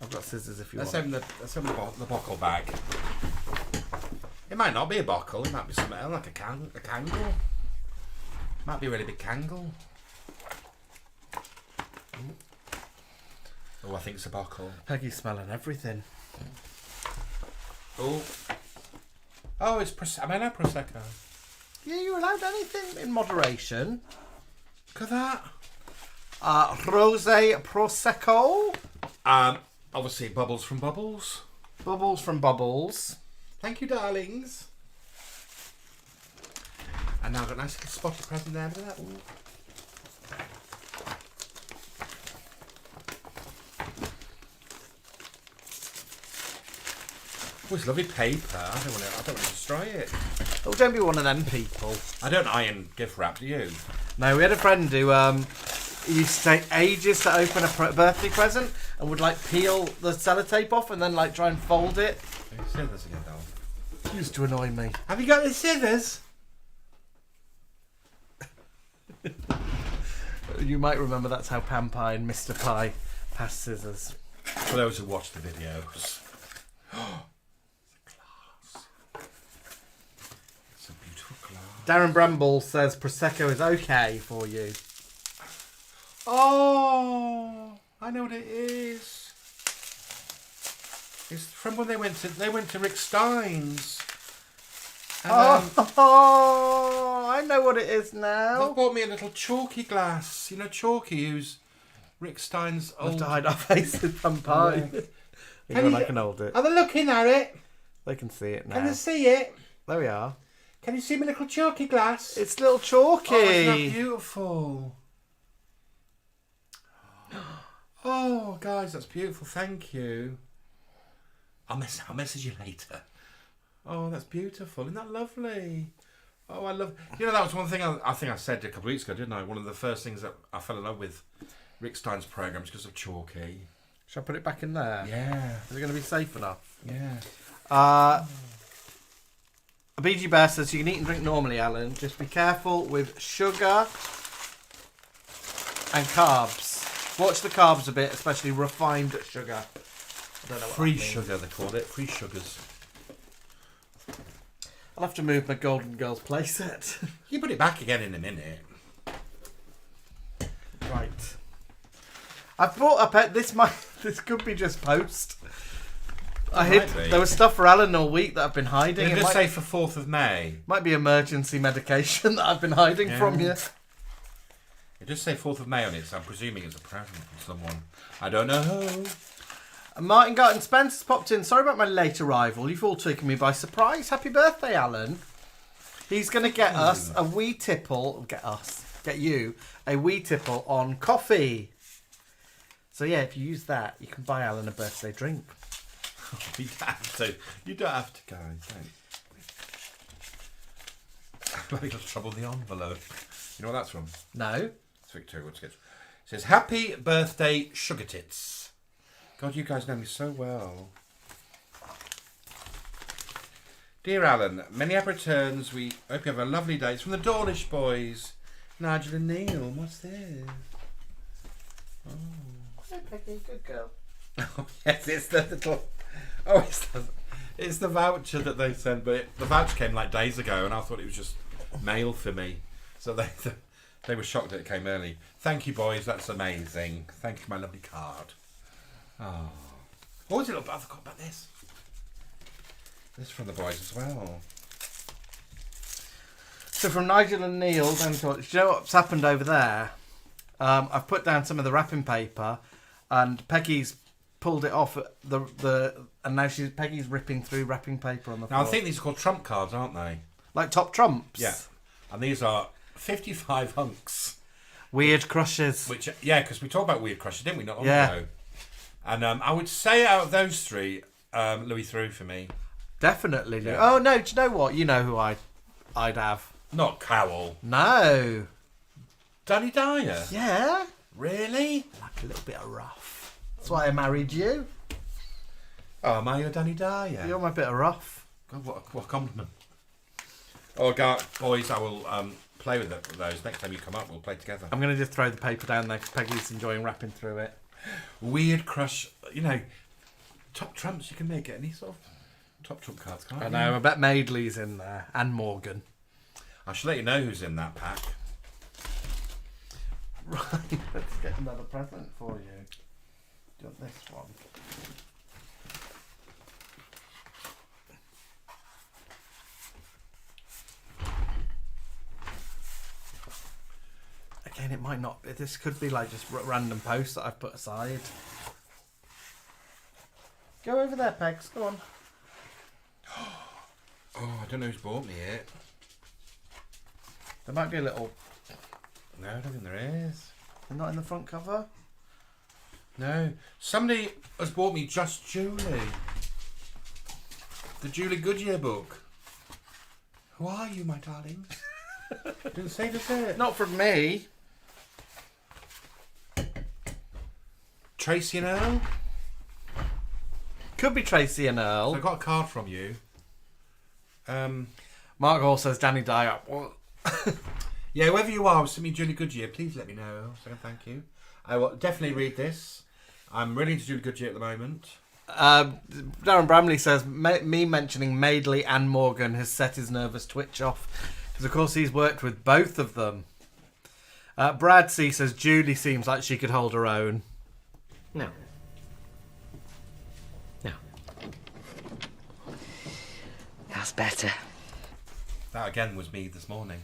[SPEAKER 14] I've got scissors if you
[SPEAKER 15] let's
[SPEAKER 14] want.
[SPEAKER 15] Let's open the buckle bag. It might not be a buckle. It might be something else, like a kangle. Might be a really big kangle. Oh, I think it's a buckle.
[SPEAKER 14] Peggy's smelling everything.
[SPEAKER 15] Oh, it's am I allowed Prosecco?
[SPEAKER 14] Yeah, you're allowed anything in moderation.
[SPEAKER 15] Look at that.
[SPEAKER 14] Rosé Prosecco.
[SPEAKER 15] Obviously, Bubbles from Bubbles.
[SPEAKER 14] Bubbles from Bubbles.
[SPEAKER 15] Thank you, darlings. And now I've got a nice little spotted present there. Look at that. Ooh. Oh, it's lovely paper. I don't want to destroy it.
[SPEAKER 14] Oh, don't be one of them people.
[SPEAKER 15] I don't iron gift wrap, do you?
[SPEAKER 14] No, we had a friend who used to take ages to open a birthday present and would like peel the sellotape off and then like try and fold it.
[SPEAKER 15] Scissors again, though.
[SPEAKER 14] It used to annoy me.
[SPEAKER 15] Have you got the scissors?
[SPEAKER 14] You might remember that's how Pam Pie and Mr. Pie passed scissors.
[SPEAKER 15] For those who watch the videos. It's a beautiful glass.
[SPEAKER 14] Darren Bramble says Prosecco is okay for you.
[SPEAKER 15] Oh, I know what it is. It's from when they went to Rick Stein's. And,
[SPEAKER 14] I know what it is now.
[SPEAKER 15] They bought me a little Chalky glass. You know Chalky, who's Rick Stein's old...
[SPEAKER 14] We'll have to hide our face with Pam Pie.
[SPEAKER 15] Yeah.
[SPEAKER 14] Even I can hold it.
[SPEAKER 15] Are they looking at it?
[SPEAKER 14] They can see it now.
[SPEAKER 15] Can they see it?
[SPEAKER 14] There we are.
[SPEAKER 15] Can you see my little chalky glass?
[SPEAKER 14] It's little chalky.
[SPEAKER 15] Oh, isn't that beautiful? Oh, guys, that's beautiful. Thank you. I'll message you later. Oh, that's beautiful. Isn't that lovely? Oh, I love... You know, that was one thing I think I said a couple of weeks ago, didn't I? One of the first things that I fell in love with Rick Stein's programmes because of chalky.
[SPEAKER 14] Shall I put it back in there?
[SPEAKER 15] Yeah.
[SPEAKER 14] Is it going to be safe enough?
[SPEAKER 15] Yeah.
[SPEAKER 14] A BG Bear says you can eat and drink normally, Alan. Just be careful with sugar and carbs. Watch the carbs a bit, especially refined sugar. I don't know what
[SPEAKER 15] Free
[SPEAKER 14] that means.
[SPEAKER 15] sugar, they call it. Free sugars.
[SPEAKER 14] I'll have to move my Golden Girls playset.
[SPEAKER 15] You put it back again in a minute.
[SPEAKER 14] Right. I've brought up this could be just post. There was stuff for Alan all week that I've been hiding.
[SPEAKER 15] Did it just say for 4th of May?
[SPEAKER 14] Might be emergency medication that I've been hiding from you.
[SPEAKER 15] It does say 4th of May on it, so I'm presuming it's a present from someone. I don't know who.
[SPEAKER 14] Martin Garton Spencer's popped in. Sorry about my late arrival. You've all taken me by surprise. Happy birthday, Alan. He's going to get us a wee tipple. Get you a wee tipple on coffee. So yeah, if you use that, you can buy Alan a birthday drink.
[SPEAKER 15] You don't have to. You don't have to, guys. Don't. Let me just trouble the envelope. You know what that's from?
[SPEAKER 14] No.
[SPEAKER 15] It's Victoria Woodsketch. It says, Happy birthday, Sugar Tits. God, you guys know me so well. Dear Alan, many happy returns. We hope you have a lovely day. It's from the Dawlish Boys. Nigel and Neil. What's this? Oh.
[SPEAKER 14] Hey, Peggy, good girl.
[SPEAKER 15] Oh, yes, it's the little... Oh, it's the voucher that they sent, but the voucher came like days ago, and I thought it was just mail for me. So they were shocked that it came early. Thank you, boys. That's amazing. Thank you for my lovely card. Oh, what was it? I forgot about this. This is from the boys as well.
[SPEAKER 14] So from Nigel and Neil, do you know what's happened over there? I've put down some of the wrapping paper, and Peggy's pulled it off and now Peggy's ripping through wrapping paper on the floor.
[SPEAKER 15] Now I think these are called trump cards, aren't they?
[SPEAKER 14] Like top trumps.
[SPEAKER 15] Yeah, and these are 55 hunks.
[SPEAKER 14] Weird crushes.
[SPEAKER 15] Because we talked about weird crushes, didn't we? Not long ago. And I would say out of those three, Louis through for me.
[SPEAKER 14] Definitely.
[SPEAKER 15] Yeah.
[SPEAKER 14] Oh no! Do you know what? You know who I'd have.
[SPEAKER 15] Not Cowell.
[SPEAKER 14] No.
[SPEAKER 15] Danny Dyer.
[SPEAKER 14] Yeah.
[SPEAKER 15] Really?
[SPEAKER 14] Like a little bit of rough. That's why I married you.
[SPEAKER 15] Oh, am I your Danny Dyer?
[SPEAKER 14] You're my bit of rough.
[SPEAKER 15] God, what a compliment. Oh, God, boys, I will play with those. Next time you come up, we'll play together.
[SPEAKER 14] I'm going to just throw the paper down there because Peggy's enjoying wrapping through it.
[SPEAKER 15] Weird crush. You know, top trumps, you can make any sort of top trump cards, can't you?
[SPEAKER 14] I know, I bet Maidley's in there. And Morgan.
[SPEAKER 15] I should let you know who's in that pack.
[SPEAKER 14] Right, let's get another present for you. Do you want this one? Again, it might not. This could be like just random posts that I've put aside. Go over there, Pegs. Go on.
[SPEAKER 15] Oh, I don't know who's bought me it.
[SPEAKER 14] There might be a little.
[SPEAKER 15] No, I don't think there is.
[SPEAKER 14] They're not in the front cover?
[SPEAKER 15] No. Somebody has bought me Just Julie. The Julie Goodyear book. Who are you, my darlings? Didn't say does it?
[SPEAKER 14] Not from me.
[SPEAKER 15] Tracy and Earl?
[SPEAKER 14] Could be Tracy and Earl.
[SPEAKER 15] So I got a card from you.
[SPEAKER 14] Mark Hall says Danny Dyer.
[SPEAKER 15] Yeah, whoever you are, send me Julie Goodyear. Please let me know. So thank you. I will definitely read this. I'm really into Julie Goodyear at the moment.
[SPEAKER 14] Darren Bramley says me mentioning Maidley and Morgan has set his nervous twitch off because of course he's worked with both of them. Brad C says Julie seems like she could hold her own.
[SPEAKER 20] No. That's better.
[SPEAKER 15] That again was me this morning.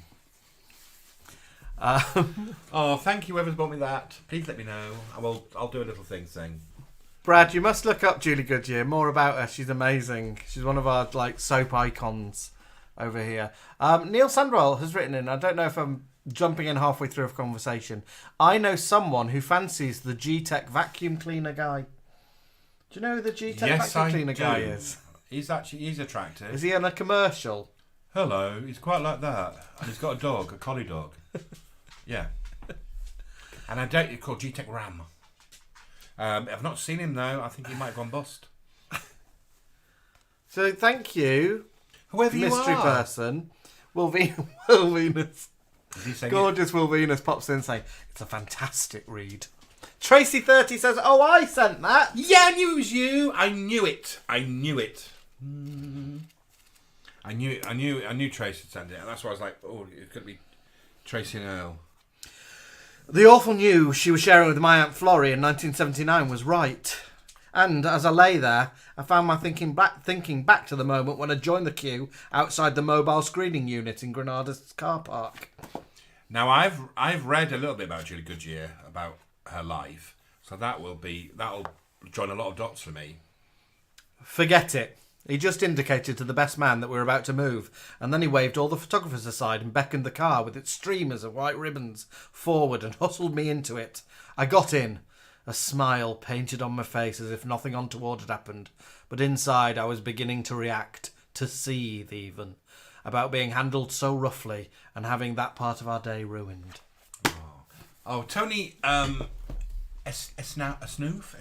[SPEAKER 15] Oh, thank you, whoever's bought me that. Please let me know. I'll do a little thing saying
[SPEAKER 14] Brad, you must look up Julie Goodyear. More about her. She's amazing. She's one of our like soap icons over here. Neil Sandwell has written in. I don't know if I'm jumping in halfway through a conversation. I know someone who fancies the G-Tech vacuum cleaner guy. Do you know who the G-Tech vacuum cleaner guy is?
[SPEAKER 15] He's attractive.
[SPEAKER 14] Is he on a commercial?
[SPEAKER 15] Hello, he's quite like that. And he's got a dog, a collie dog. Yeah. And I don't. It's called G-Tech Ram. I've not seen him though. I think he might have gone bust.
[SPEAKER 14] So thank you,
[SPEAKER 15] whoever you
[SPEAKER 14] mystery
[SPEAKER 15] are.
[SPEAKER 14] person. Will Venus. Gorgeous Will Venus pops in saying it's a fantastic read. Tracy30 says, "Oh, I sent that."
[SPEAKER 15] Yeah, I knew it was you. I knew it. I knew Tracy had sent it, and that's why I was like, "Oh, it could be Tracy and Earl."
[SPEAKER 14] The awful news she was sharing with my Aunt Florrie in 1979 was right. And as I lay there, I found my thinking back to the moment when I joined the queue outside the mobile screening unit in Granada's car park.
[SPEAKER 15] Now, I've read a little bit about Julie Goodyear, about her life, so that'll join a lot of dots for me.
[SPEAKER 14] Forget it. He just indicated to the best man that we were about to move, and then he waved all the photographers aside and beckoned the car with its streamers of white ribbons forward and hustled me into it. I got in, a smile painted on my face as if nothing untoward had happened, but inside I was beginning to react, to seethe even, about being handled so roughly and having that part of our day ruined.
[SPEAKER 15] Oh, Tony, Snoof?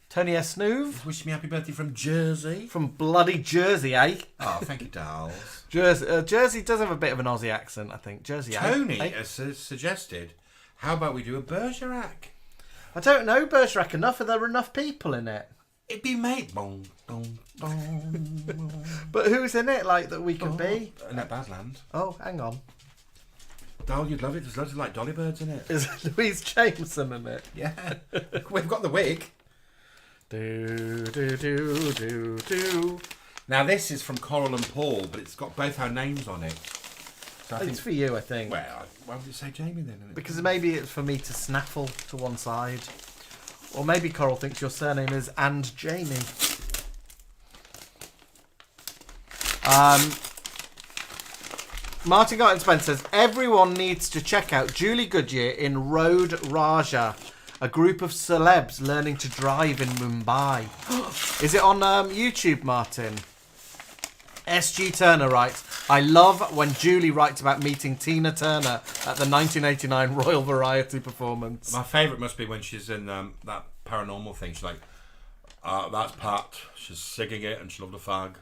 [SPEAKER 14] Tony S. Snoove.
[SPEAKER 15] Wishing me happy birthday from Jersey.
[SPEAKER 14] From bloody Jersey, eh?
[SPEAKER 15] Oh, thank you, dolls.
[SPEAKER 14] Jersey does have a bit of an Aussie accent, I think. Jersey,
[SPEAKER 15] Tony
[SPEAKER 14] eh?
[SPEAKER 15] has suggested, how about we do a Bergerac?
[SPEAKER 14] I don't know Bergerac enough. Are there enough people in it?
[SPEAKER 15] It'd be made. Boom, boom, boom.
[SPEAKER 14] But who's in it, like, that we could be?
[SPEAKER 15] Annette Badland.
[SPEAKER 14] Oh, hang on.
[SPEAKER 15] Doll, you'd love it. There's loads of, like, dolly birds in it.
[SPEAKER 14] Is Louise Jameson in it?
[SPEAKER 15] Yeah. We've got the wig.
[SPEAKER 14] Do.
[SPEAKER 15] Now, this is from Coral and Paul, but it's got both our names on it. So
[SPEAKER 14] It's for you, I think.
[SPEAKER 15] Well, why would it say Jamie then?
[SPEAKER 14] Because maybe it's for me to snaffle to one side. Or maybe Coral thinks your surname is and Jamie. Martin Garten Spence says, everyone needs to check out Julie Goodyear in Road Raja, a group of celebs learning to drive in Mumbai. Is it on YouTube, Martin? SG Turner writes, I love when Julie writes about meeting Tina Turner at the 1989 Royal Variety performance.
[SPEAKER 15] My favourite must be when she's in that paranormal thing. She's like, that's Pat. She's singing it and she loved a fag.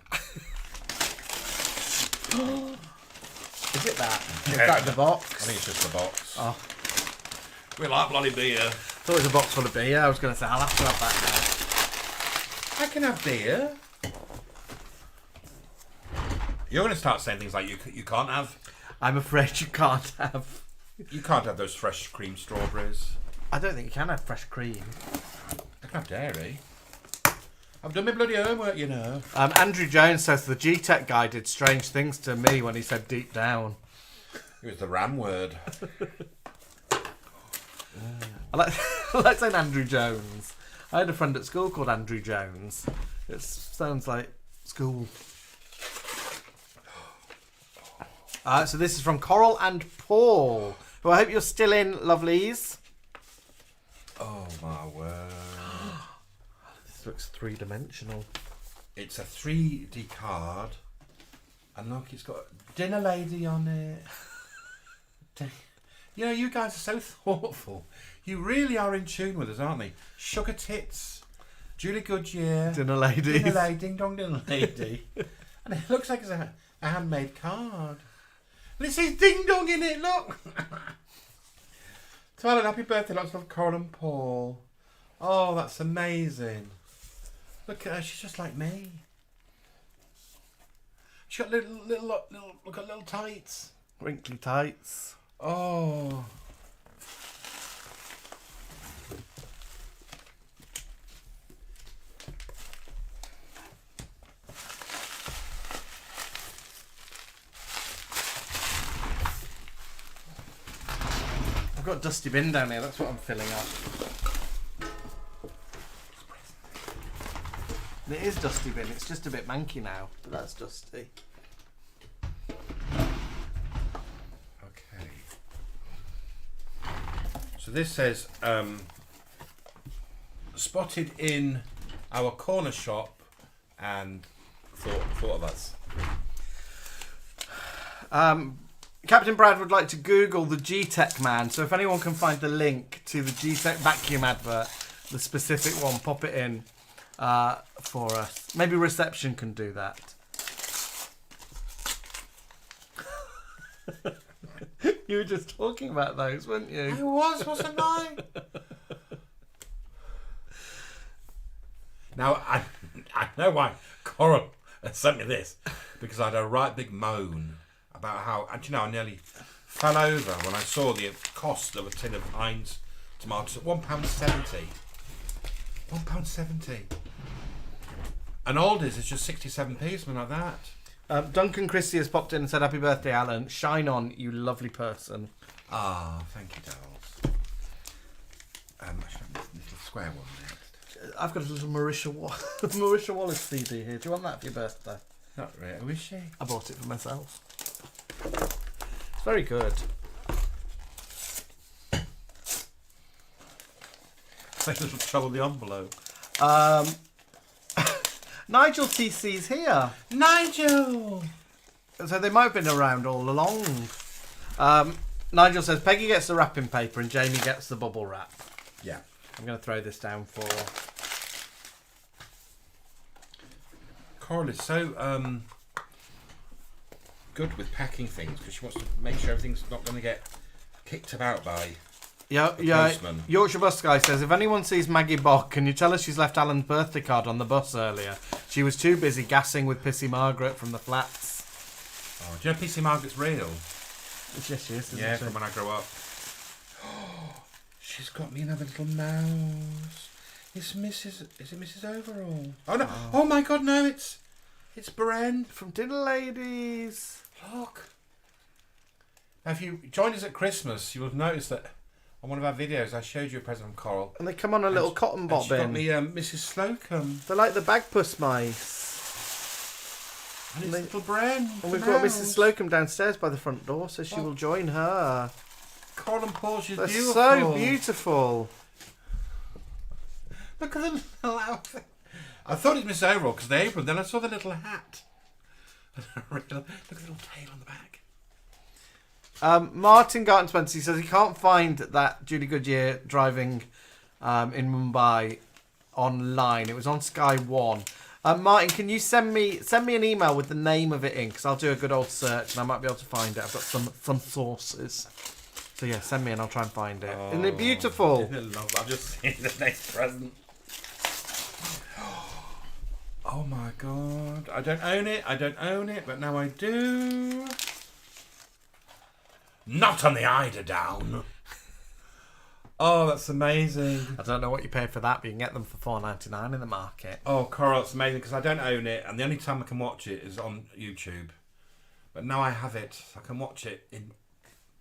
[SPEAKER 14] Is it that? Is that the box?
[SPEAKER 15] I think it's just the box.
[SPEAKER 14] Oh.
[SPEAKER 15] We like bloody beer.
[SPEAKER 14] I thought it was a box full of beer. I was going to say, I'll have to have that
[SPEAKER 15] now. I can have beer. You're going to start saying things like you can't have.
[SPEAKER 14] I'm afraid you can't have.
[SPEAKER 15] You can't have those fresh cream strawberries.
[SPEAKER 14] I don't think you can have fresh cream.
[SPEAKER 15] I can have dairy. I've done my bloody homework, you know.
[SPEAKER 14] Andrew Jones says the G-Tech guy did strange things to me when he said deep down.
[SPEAKER 15] It was the ram word.
[SPEAKER 14] I like saying Andrew Jones. I had a friend at school called Andrew Jones. It sounds like school. So this is from Coral and Paul, who I hope you're still in, lovelies.
[SPEAKER 15] Oh my word.
[SPEAKER 14] This looks three-dimensional.
[SPEAKER 15] It's a 3D card. And look, it's got dinner lady on it. You know, you guys are so thoughtful. You really are in tune with us, aren't they? Sugar Tits, Julie Goodyear,
[SPEAKER 14] Dinner ladies.
[SPEAKER 15] Dinner lady, ding dong dinner lady. And it looks like it's a handmade card. And it says ding dong in it, look. Twilight, happy birthday, lots of love, Coral and Paul. Oh, that's amazing. Look at her, she's just like me. She's got little look at little tights.
[SPEAKER 14] Wrinkly tights.
[SPEAKER 15] Oh.
[SPEAKER 14] I've got a dusty bin down here, that's what I'm filling up. It is dusty bin. It's just a bit manky now, but that's dusty.
[SPEAKER 15] Okay. So this says spotted in our corner shop and thought of us.
[SPEAKER 14] Captain Brad would like to Google the G-Tech man, so if anyone can find the link to the G-Tech vacuum advert, the specific one, pop it in for us. Maybe reception can do that. You were just talking about those, weren't you?
[SPEAKER 15] I was, wasn't I? Now, I know why Coral sent me this, because I had a right big moan about how, and you know, I nearly fell over when I saw the cost of a tin of Heinz tomatoes at £1.70. £1.70. And Aldi's is just 67p, something like that.
[SPEAKER 14] Duncan Christie has popped in and said, "Happy birthday, Alan. Shine on, you lovely person."
[SPEAKER 15] Ah, thank you, dolls. I should have this little square one next.
[SPEAKER 14] I've got a little Marisha Wallace CD here. Do you want that for your birthday?
[SPEAKER 15] Not really. Who is she?
[SPEAKER 14] I bought it for myself. It's very good.
[SPEAKER 15] Take a little trouble with the envelope.
[SPEAKER 14] Nigel TC's here.
[SPEAKER 15] Nigel!
[SPEAKER 14] So they might have been around all along. Nigel says, Peggy gets the wrapping paper and Jamie gets the bubble wrap.
[SPEAKER 15] Yeah.
[SPEAKER 14] I'm going to throw this down for...
[SPEAKER 15] Coral is so good with packing things because she wants to make sure everything's not going to get kicked about by the postman.
[SPEAKER 14] Yorkshire Bus Guy says, if anyone sees Maggie Bock, can you tell her she's left Alan's birthday card on the bus earlier? She was too busy gassing with Pissy Margaret from the flats.
[SPEAKER 15] Oh, do you know Pissy Margaret's real?
[SPEAKER 14] Yes, she is,
[SPEAKER 15] yeah, from when I grow up. She's got me another little mouse. Is it Mrs. Overall? Oh no! Oh my God, no! It's Bren
[SPEAKER 14] from Dinner Ladies.
[SPEAKER 15] Look. Now, if you joined us at Christmas, you will have noticed that on one of our videos I showed you a present from Coral,
[SPEAKER 14] and they come on a little cotton bobbin.
[SPEAKER 15] She got me Mrs. Slocum.
[SPEAKER 14] They're like the Bagpuss mice.
[SPEAKER 15] And it's little Bren.
[SPEAKER 14] And we've got Mrs. Slocum downstairs by the front door, so she will join her.
[SPEAKER 15] Coral and Paul, she's
[SPEAKER 14] They're
[SPEAKER 15] beautiful.
[SPEAKER 14] so beautiful.
[SPEAKER 15] Look at the little outfit. I thought it was Miss Overall because the apron. Then I saw the little hat. Look at the little tail on the back.
[SPEAKER 14] Martin Garten Spencer says he can't find that Julie Goodyear driving in Mumbai online. It was on Sky One. Martin, can you send me an email with the name of it in? Because I'll do a good old search and I might be able to find it. I've got some sources. So yeah, send me and I'll try and find it. Isn't it beautiful?
[SPEAKER 15] I've just seen the next present. Oh my God. I don't own it, but now I do. Not on the eider down. Oh, that's amazing.
[SPEAKER 14] I don't know what you pay for that, but you can get them for $4.99 in the market.
[SPEAKER 15] Oh, Coral, it's amazing because I don't own it, and the only time I can watch it is on YouTube. But now I have it, so I can watch it in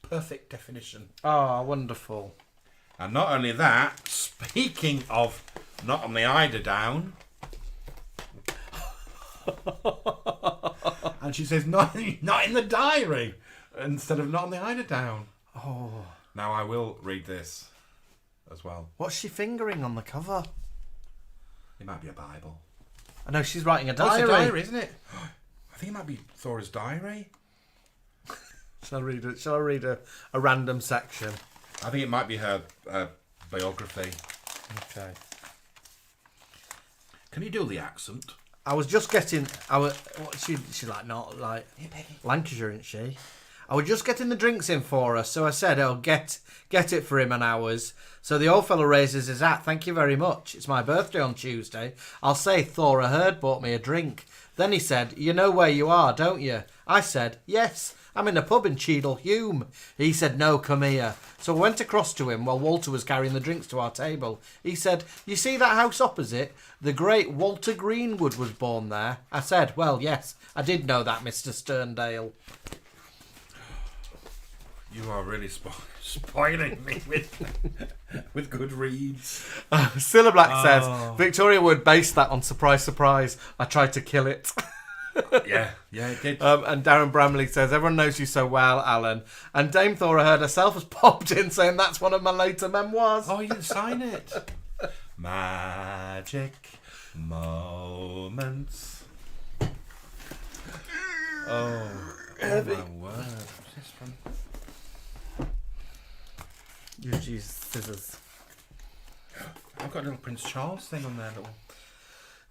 [SPEAKER 15] perfect definition.
[SPEAKER 14] Oh, wonderful.
[SPEAKER 15] And not only that, speaking of not on the eider down... and she says, not in the diary, instead of not on the eider down.
[SPEAKER 14] Oh.
[SPEAKER 15] Now I will read this as well.
[SPEAKER 14] What's she fingering on the cover?
[SPEAKER 15] It might be a Bible.
[SPEAKER 14] I know, she's writing a diary.
[SPEAKER 15] It's a diary, isn't it? I think it might be Thora's diary.
[SPEAKER 14] Shall I read a random section?
[SPEAKER 15] I think it might be her biography.
[SPEAKER 14] Okay.
[SPEAKER 15] Can you do the accent?
[SPEAKER 14] I was just getting... She's like, not like... Lancashire, isn't she? I was just getting the drinks in for her, so I said I'll get it for him an hours. So the old fellow raises his hat. Thank you very much. It's my birthday on Tuesday. I'll say Thora Hurd bought me a drink. Then he said, you know where you are, don't you? I said, yes, I'm in a pub in Cheadle Hulme. He said, no, come here. So I went across to him while Walter was carrying the drinks to our table. He said, you see that house opposite? The great Walter Greenwood was born there. I said, well, yes, I did know that, Mr. Sterndale.
[SPEAKER 15] You are really spoiling me with good reads.
[SPEAKER 14] Cilla Black says, Victoria Wood based that on Surprise, Surprise. I tried to kill it.
[SPEAKER 15] Yeah, it did.
[SPEAKER 14] And Darren Bramley says, everyone knows you so well, Alan. And Dame Thora Heard herself has popped in saying that's one of my later memoirs.
[SPEAKER 15] Oh, you didn't sign it. Magic moments. Oh my word. What's this from?
[SPEAKER 14] Use scissors.
[SPEAKER 15] I've got a little Prince Charles thing on there.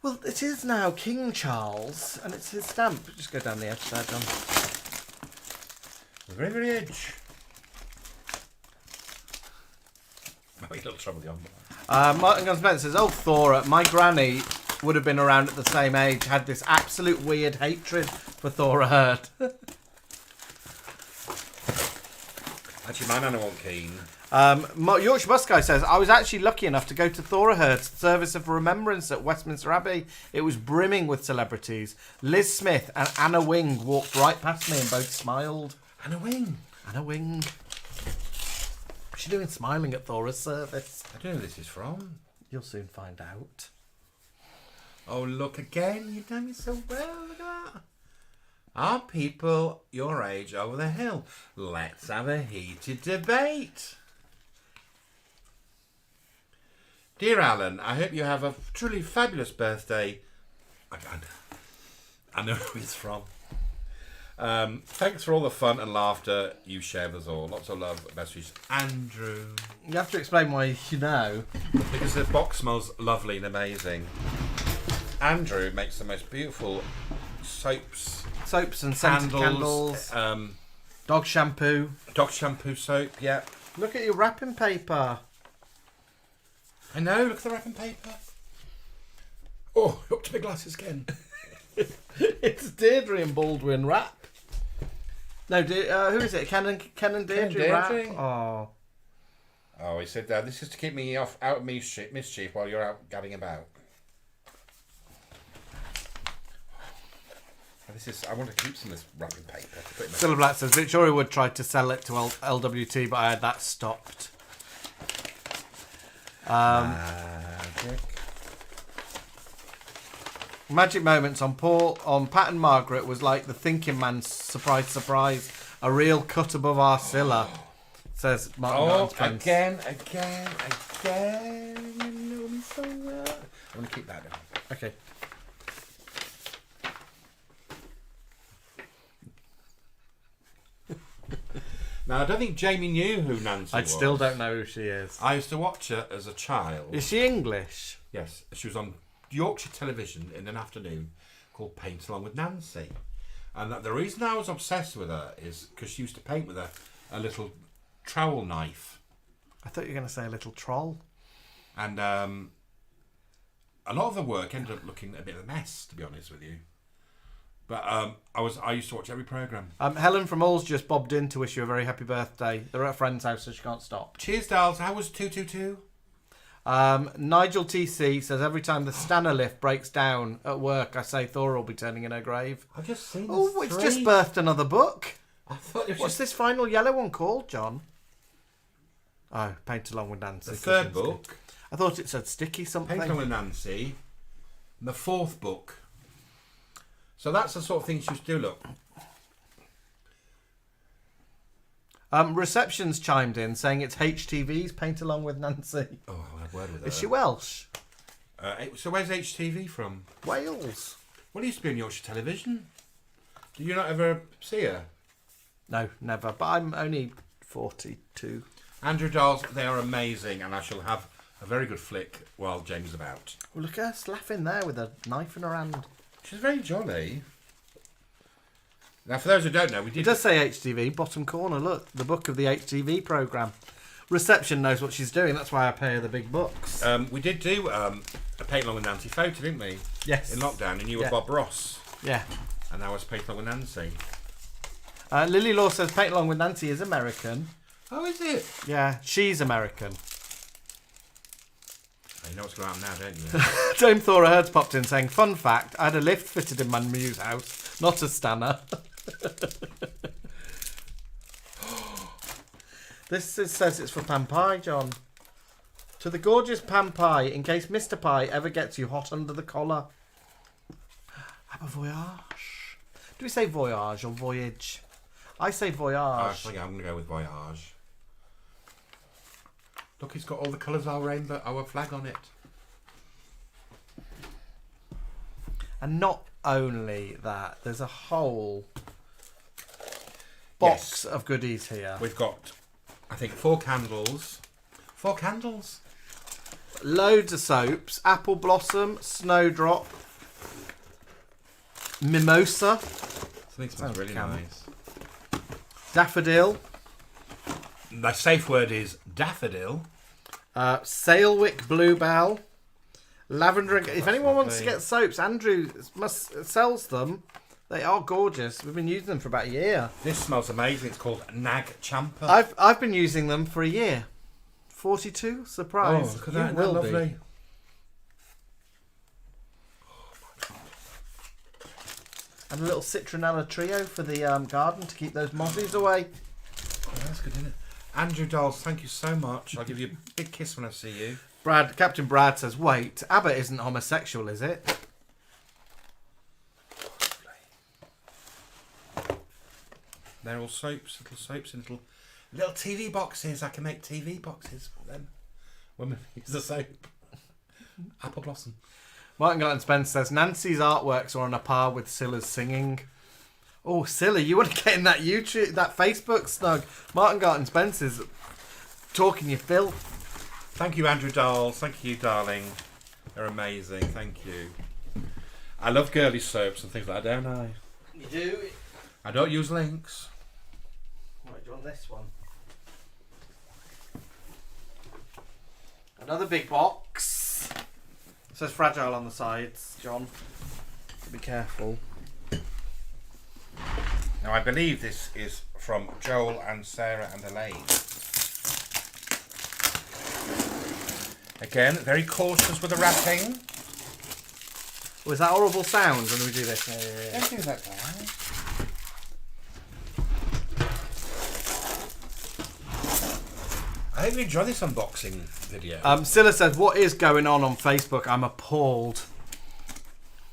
[SPEAKER 14] Well, it is now King Charles, and it's his stamp. Just go down the edge there, John.
[SPEAKER 15] The very, very edge. Oh, you little trouble, John.
[SPEAKER 14] Martin Gunspencer says, oh, Thora, my granny would have been around at the same age, had this absolute weird hatred for Thora Heard.
[SPEAKER 15] Actually, my nana wasn't keen.
[SPEAKER 14] Yorkshire Bus Guy says, I was actually lucky enough to go to Thora Heard's service of remembrance at Westminster Abbey. It was brimming with celebrities. Liz Smith and Anna Wing walked right past me and both smiled.
[SPEAKER 15] Anna Wing?
[SPEAKER 14] Anna Wing. What's she doing smiling at Thora's service?
[SPEAKER 15] I don't know who this is from.
[SPEAKER 14] You'll soon find out.
[SPEAKER 15] Oh, look again. You know me so well. Look at that. Are people your age over the hill? Let's have a heated debate. Dear Alan, I hope you have a truly fabulous birthday. I know who it's from. Thanks for all the fun and laughter you share with us all. Lots of love. Best wishes, Andrew.
[SPEAKER 14] You have to explain why you know.
[SPEAKER 15] Because the box smells lovely and amazing. Andrew makes the most beautiful soaps
[SPEAKER 14] and scented candles. Dog shampoo.
[SPEAKER 15] Dog shampoo soap, yeah.
[SPEAKER 14] Look at your wrapping paper.
[SPEAKER 15] I know, look at the wrapping paper. Oh, up to my glasses again.
[SPEAKER 14] It's Deirdre and Baldwin wrap. No, who is it? Ken and Deirdre wrap. Oh.
[SPEAKER 15] Oh, he said that. This is to keep me out of mischief while you're out gadding about. I want to keep some of this wrapping paper.
[SPEAKER 14] Cilla Black says, Victoria Wood tried to sell it to LWT, but I had that stopped. Magic moments on Pat and Margaret was like the thinking man's surprise, a real cut above our Cilla, says Martin.
[SPEAKER 15] Again. You know me so well. I want to keep that down.
[SPEAKER 14] Okay.
[SPEAKER 15] Now, I don't think Jamie knew who Nancy was.
[SPEAKER 14] I still don't know who she is.
[SPEAKER 15] I used to watch her as a child.
[SPEAKER 14] Is she English?
[SPEAKER 15] Yes. She was on Yorkshire television in an afternoon called Paint Along with Nancy. And the reason I was obsessed with her is because she used to paint with a little trowel knife.
[SPEAKER 14] I thought you were going to say a little troll.
[SPEAKER 15] And a lot of the work ended up looking a bit of a mess, to be honest with you. But I used to watch every programme.
[SPEAKER 14] Helen from All's just bobbed in to wish you a very happy birthday. They're at a friend's house, so she can't stop.
[SPEAKER 15] Cheers, dolls. How was 222?
[SPEAKER 14] Nigel TC says, every time the Stanner lift breaks down at work, I say Thora will be turning in her grave.
[SPEAKER 15] I've just seen this.
[SPEAKER 14] Oh, it's just birthed another book.
[SPEAKER 15] I thought it was
[SPEAKER 14] What's this final yellow one called, John? Oh, Paint Along with Nancy.
[SPEAKER 15] The third book.
[SPEAKER 14] I thought it said Sticky something.
[SPEAKER 15] Paint Along with Nancy. And the fourth book. So that's the sort of thing she used to do, look.
[SPEAKER 14] Reception's chimed in saying it's HTV's Paint Along with Nancy.
[SPEAKER 15] Oh, I'll have a word with her.
[SPEAKER 14] Is she Welsh?
[SPEAKER 15] So where's HTV from?
[SPEAKER 14] Wales.
[SPEAKER 15] Well, it used to be on Yorkshire television. Did you not ever see her?
[SPEAKER 14] No, never. But I'm only 42.
[SPEAKER 15] Andrew Dolls, they are amazing, and I shall have a very good flick while James is about.
[SPEAKER 14] Well, look at her laughing there with a knife in her hand.
[SPEAKER 15] She's very jolly. Now, for those who don't know, we did...
[SPEAKER 14] It does say HTV, bottom corner, look. The book of the HTV programme. Reception knows what she's doing, that's why I pay her the big bucks.
[SPEAKER 15] We did do a Paint Along with Nancy photo, didn't we?
[SPEAKER 14] Yes.
[SPEAKER 15] In lockdown, and you were Bob Ross.
[SPEAKER 14] Yeah.
[SPEAKER 15] And I was Paint Along with Nancy.
[SPEAKER 14] Lily Law says Paint Along with Nancy is American.
[SPEAKER 15] Oh, is it?
[SPEAKER 14] Yeah, she's American.
[SPEAKER 15] You know what's going to happen now, don't you?
[SPEAKER 14] Dame Thora Heard's popped in saying, fun fact, I had a lift fitted in my muse house, not a Stanner. says it's for Pan Pie, John. To the gorgeous Pan Pie, in case Mr. Pie ever gets you hot under the collar. Have a voyage. Do we say voyage or voyage? I say voyage.
[SPEAKER 15] Actually, I'm going to go with voyage. Look, it's got all the colours of our rainbow, our flag on it.
[SPEAKER 14] And not only that, there's a whole box of goodies here.
[SPEAKER 15] We've got, I think, 4 candles. 4 candles.
[SPEAKER 14] Loads of soaps. Apple Blossom, Snowdrop, Mimosa.
[SPEAKER 15] I think it smells really nice.
[SPEAKER 14] Daffodil.
[SPEAKER 15] The safe word is daffodil.
[SPEAKER 14] Sailwick Bluebell. Lavender. If anyone wants to get soaps, Andrew sells them. They are gorgeous. We've been using them for about a year.
[SPEAKER 15] This smells amazing. It's called Nag Champa.
[SPEAKER 14] I've been using them for a year. 42? Surprise.
[SPEAKER 15] Oh, look at that. Isn't that lovely?
[SPEAKER 14] And a little citronella trio for the garden to keep those mozzies away.
[SPEAKER 15] Oh, that's good, isn't it? Andrew Dolls, thank you so much. I'll give you a big kiss when I see you.
[SPEAKER 14] Captain Brad says, wait, Abbott isn't homosexual, is it?
[SPEAKER 15] They're all soaps, in little TV boxes. I can make TV boxes for them. Women use the soap. Apple Blossom.
[SPEAKER 14] Martin Garten Spence says, Nancy's artworks are on a par with Cilla's singing. Oh, Cilla, you want to get in that Facebook snug? Martin Garten Spence is talking your filth.
[SPEAKER 15] Thank you, Andrew Dolls. Thank you, darling. They're amazing. Thank you. I love girly soaps and things like that, don't I?
[SPEAKER 14] You do?
[SPEAKER 15] I don't use links.
[SPEAKER 14] Right, do you want this one? Another big box. It says fragile on the sides, John. So be careful.
[SPEAKER 15] Now, I believe this is from Joel and Sarah and Elaine. Again, very cautious with the wrapping.
[SPEAKER 14] Oh, is that horrible sound when we do this? Yeah.
[SPEAKER 15] Don't do that, guys. I hope you enjoy this unboxing video.
[SPEAKER 14] Cilla says, what is going on Facebook? I'm appalled.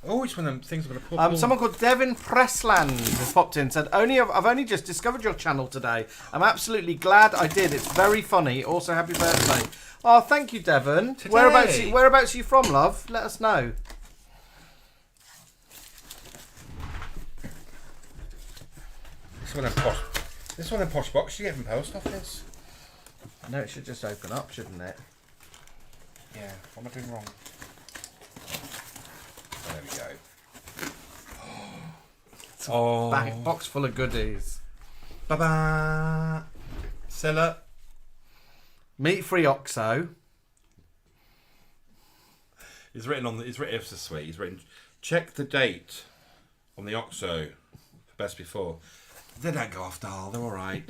[SPEAKER 15] Oh, it's one of them things I'm going to put.
[SPEAKER 14] Someone called Devin Pressland has popped in and said, I've only just discovered your channel today. I'm absolutely glad I did. It's very funny. Also, happy birthday. Oh, thank you, Devin.
[SPEAKER 15] Today.
[SPEAKER 14] Whereabouts are you from, love? Let us know.
[SPEAKER 15] This one of posh box you get from post office.
[SPEAKER 14] I know it should just open up, shouldn't it?
[SPEAKER 15] Yeah. What am I doing wrong? There we go.
[SPEAKER 14] Oh, box full of goodies.
[SPEAKER 15] Ba-ba. Cilla.
[SPEAKER 14] Meat-free OXO.
[SPEAKER 15] It's written ever so sweet. He's written, check the date on the OXO for best before. They don't go off dial. They're all right.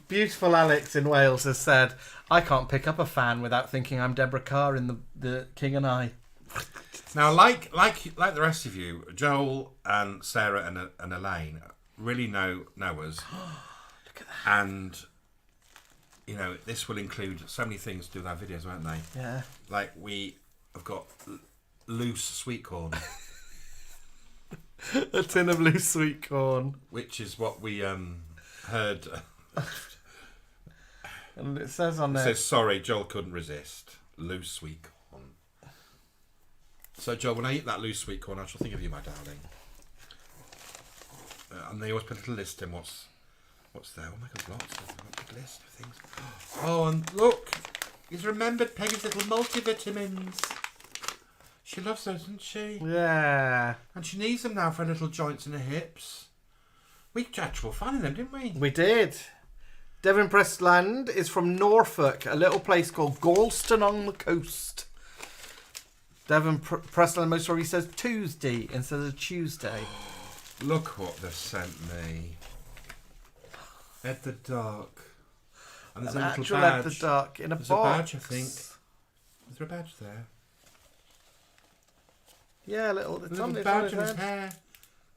[SPEAKER 14] Beautiful Alex in Wales has said, I can't pick up a fan without thinking I'm Deborah Carr in the King and I.
[SPEAKER 15] Now, like the rest of you, Joel and Sarah and Elaine really know us.
[SPEAKER 14] Look at that.
[SPEAKER 15] And, you know, this will include so many things to do with our videos, won't they?
[SPEAKER 14] Yeah.
[SPEAKER 15] Like, we have got loose sweet corn.
[SPEAKER 14] A tin of loose sweet corn.
[SPEAKER 15] Which is what we heard.
[SPEAKER 14] And it says on there.
[SPEAKER 15] It says, sorry, Joel couldn't resist. Loose sweet corn. So, Joel, when I eat that loose sweet corn, I shall think of you, my darling. And they always put a little list in what's there. Oh my God, lots of a big list of things. Oh, and look, he's remembered Peggy's little multivitamins. She loves those, doesn't she?
[SPEAKER 14] Yeah.
[SPEAKER 15] And she needs them now for her little joints in her hips. We had actual fun in them, didn't we?
[SPEAKER 14] We did. Devon Pressland is from Norfolk, a little place called Galston on the coast. Devon Pressland most probably says Tuesday instead of Tuesday.
[SPEAKER 15] Look what they've sent me. Ed the Duck. And there's a little badge.
[SPEAKER 14] Ed the Duck in a
[SPEAKER 15] There's
[SPEAKER 14] box.
[SPEAKER 15] a badge, I think. Is there a badge there?
[SPEAKER 14] Yeah, a little
[SPEAKER 15] badge on his hair.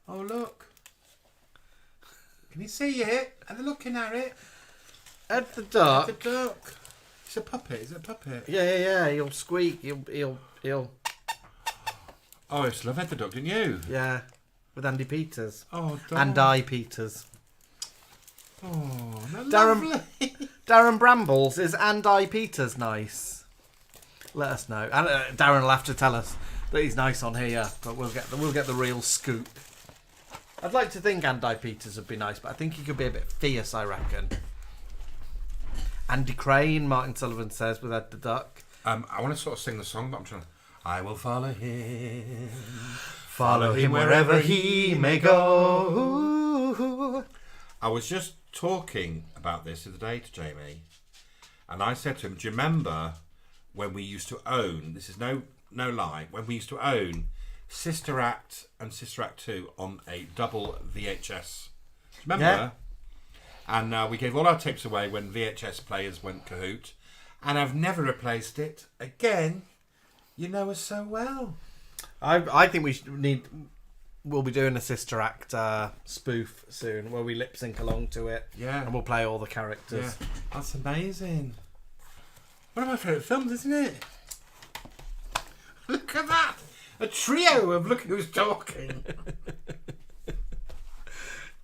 [SPEAKER 15] Oh, look. Can you see it? Are they looking at it?
[SPEAKER 14] Ed the duck.
[SPEAKER 15] Ed the duck. It's a puppet. Is it a puppet?
[SPEAKER 14] Yeah. He'll squeak. He'll.
[SPEAKER 15] Oh, I used to love Ed the duck, didn't you?
[SPEAKER 14] Yeah, with Andy Peters.
[SPEAKER 15] Oh,
[SPEAKER 14] Andy Peters.
[SPEAKER 15] Oh,
[SPEAKER 14] Darren Brambles, is Andy Peters nice? Let us know. And Darren will have to tell us that he's nice on here, but we'll get the real scoop. I'd like to think Andy Peters would be nice, but I think he could be a bit fierce, I reckon. Andy Crane, Martin Sullivan says, with Ed the Duck.
[SPEAKER 15] I want to sort of sing the song, but I'm trying to... I will follow him.
[SPEAKER 14] Follow him wherever he may go.
[SPEAKER 15] I was just talking about this the other day to Jamie, and I said to him, do you remember when we used to own, this is no lie, when we used to own Sister Act and Sister Act 2 on a double VHS? Remember?
[SPEAKER 14] Yeah.
[SPEAKER 15] And we gave all our tapes away when VHS players went kahoot, and I've never replaced it again. You know us so well.
[SPEAKER 14] I think we'll be doing a Sister Act spoof soon, where we lip sync along to it.
[SPEAKER 15] Yeah.
[SPEAKER 14] And we'll play all the characters.
[SPEAKER 15] Yeah. That's amazing. One of my favourite films, isn't it? Look at that! A trio of Look Who's Talking.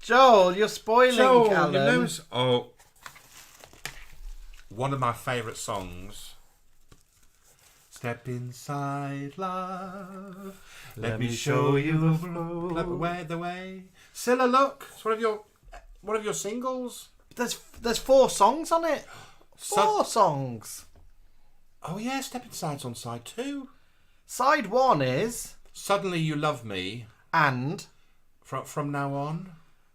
[SPEAKER 14] Joel, you're spoiling Callum.
[SPEAKER 15] You know, one of my favourite songs. Step inside, love. Let me show you the flow. The way. Cilla, look. It's one of your singles.
[SPEAKER 14] There's 4 songs on it. 4 songs.
[SPEAKER 15] Oh yeah, Step Inside's on side 2.
[SPEAKER 14] Side 1 is
[SPEAKER 15] Suddenly You Love Me
[SPEAKER 14] and
[SPEAKER 15] From Now On.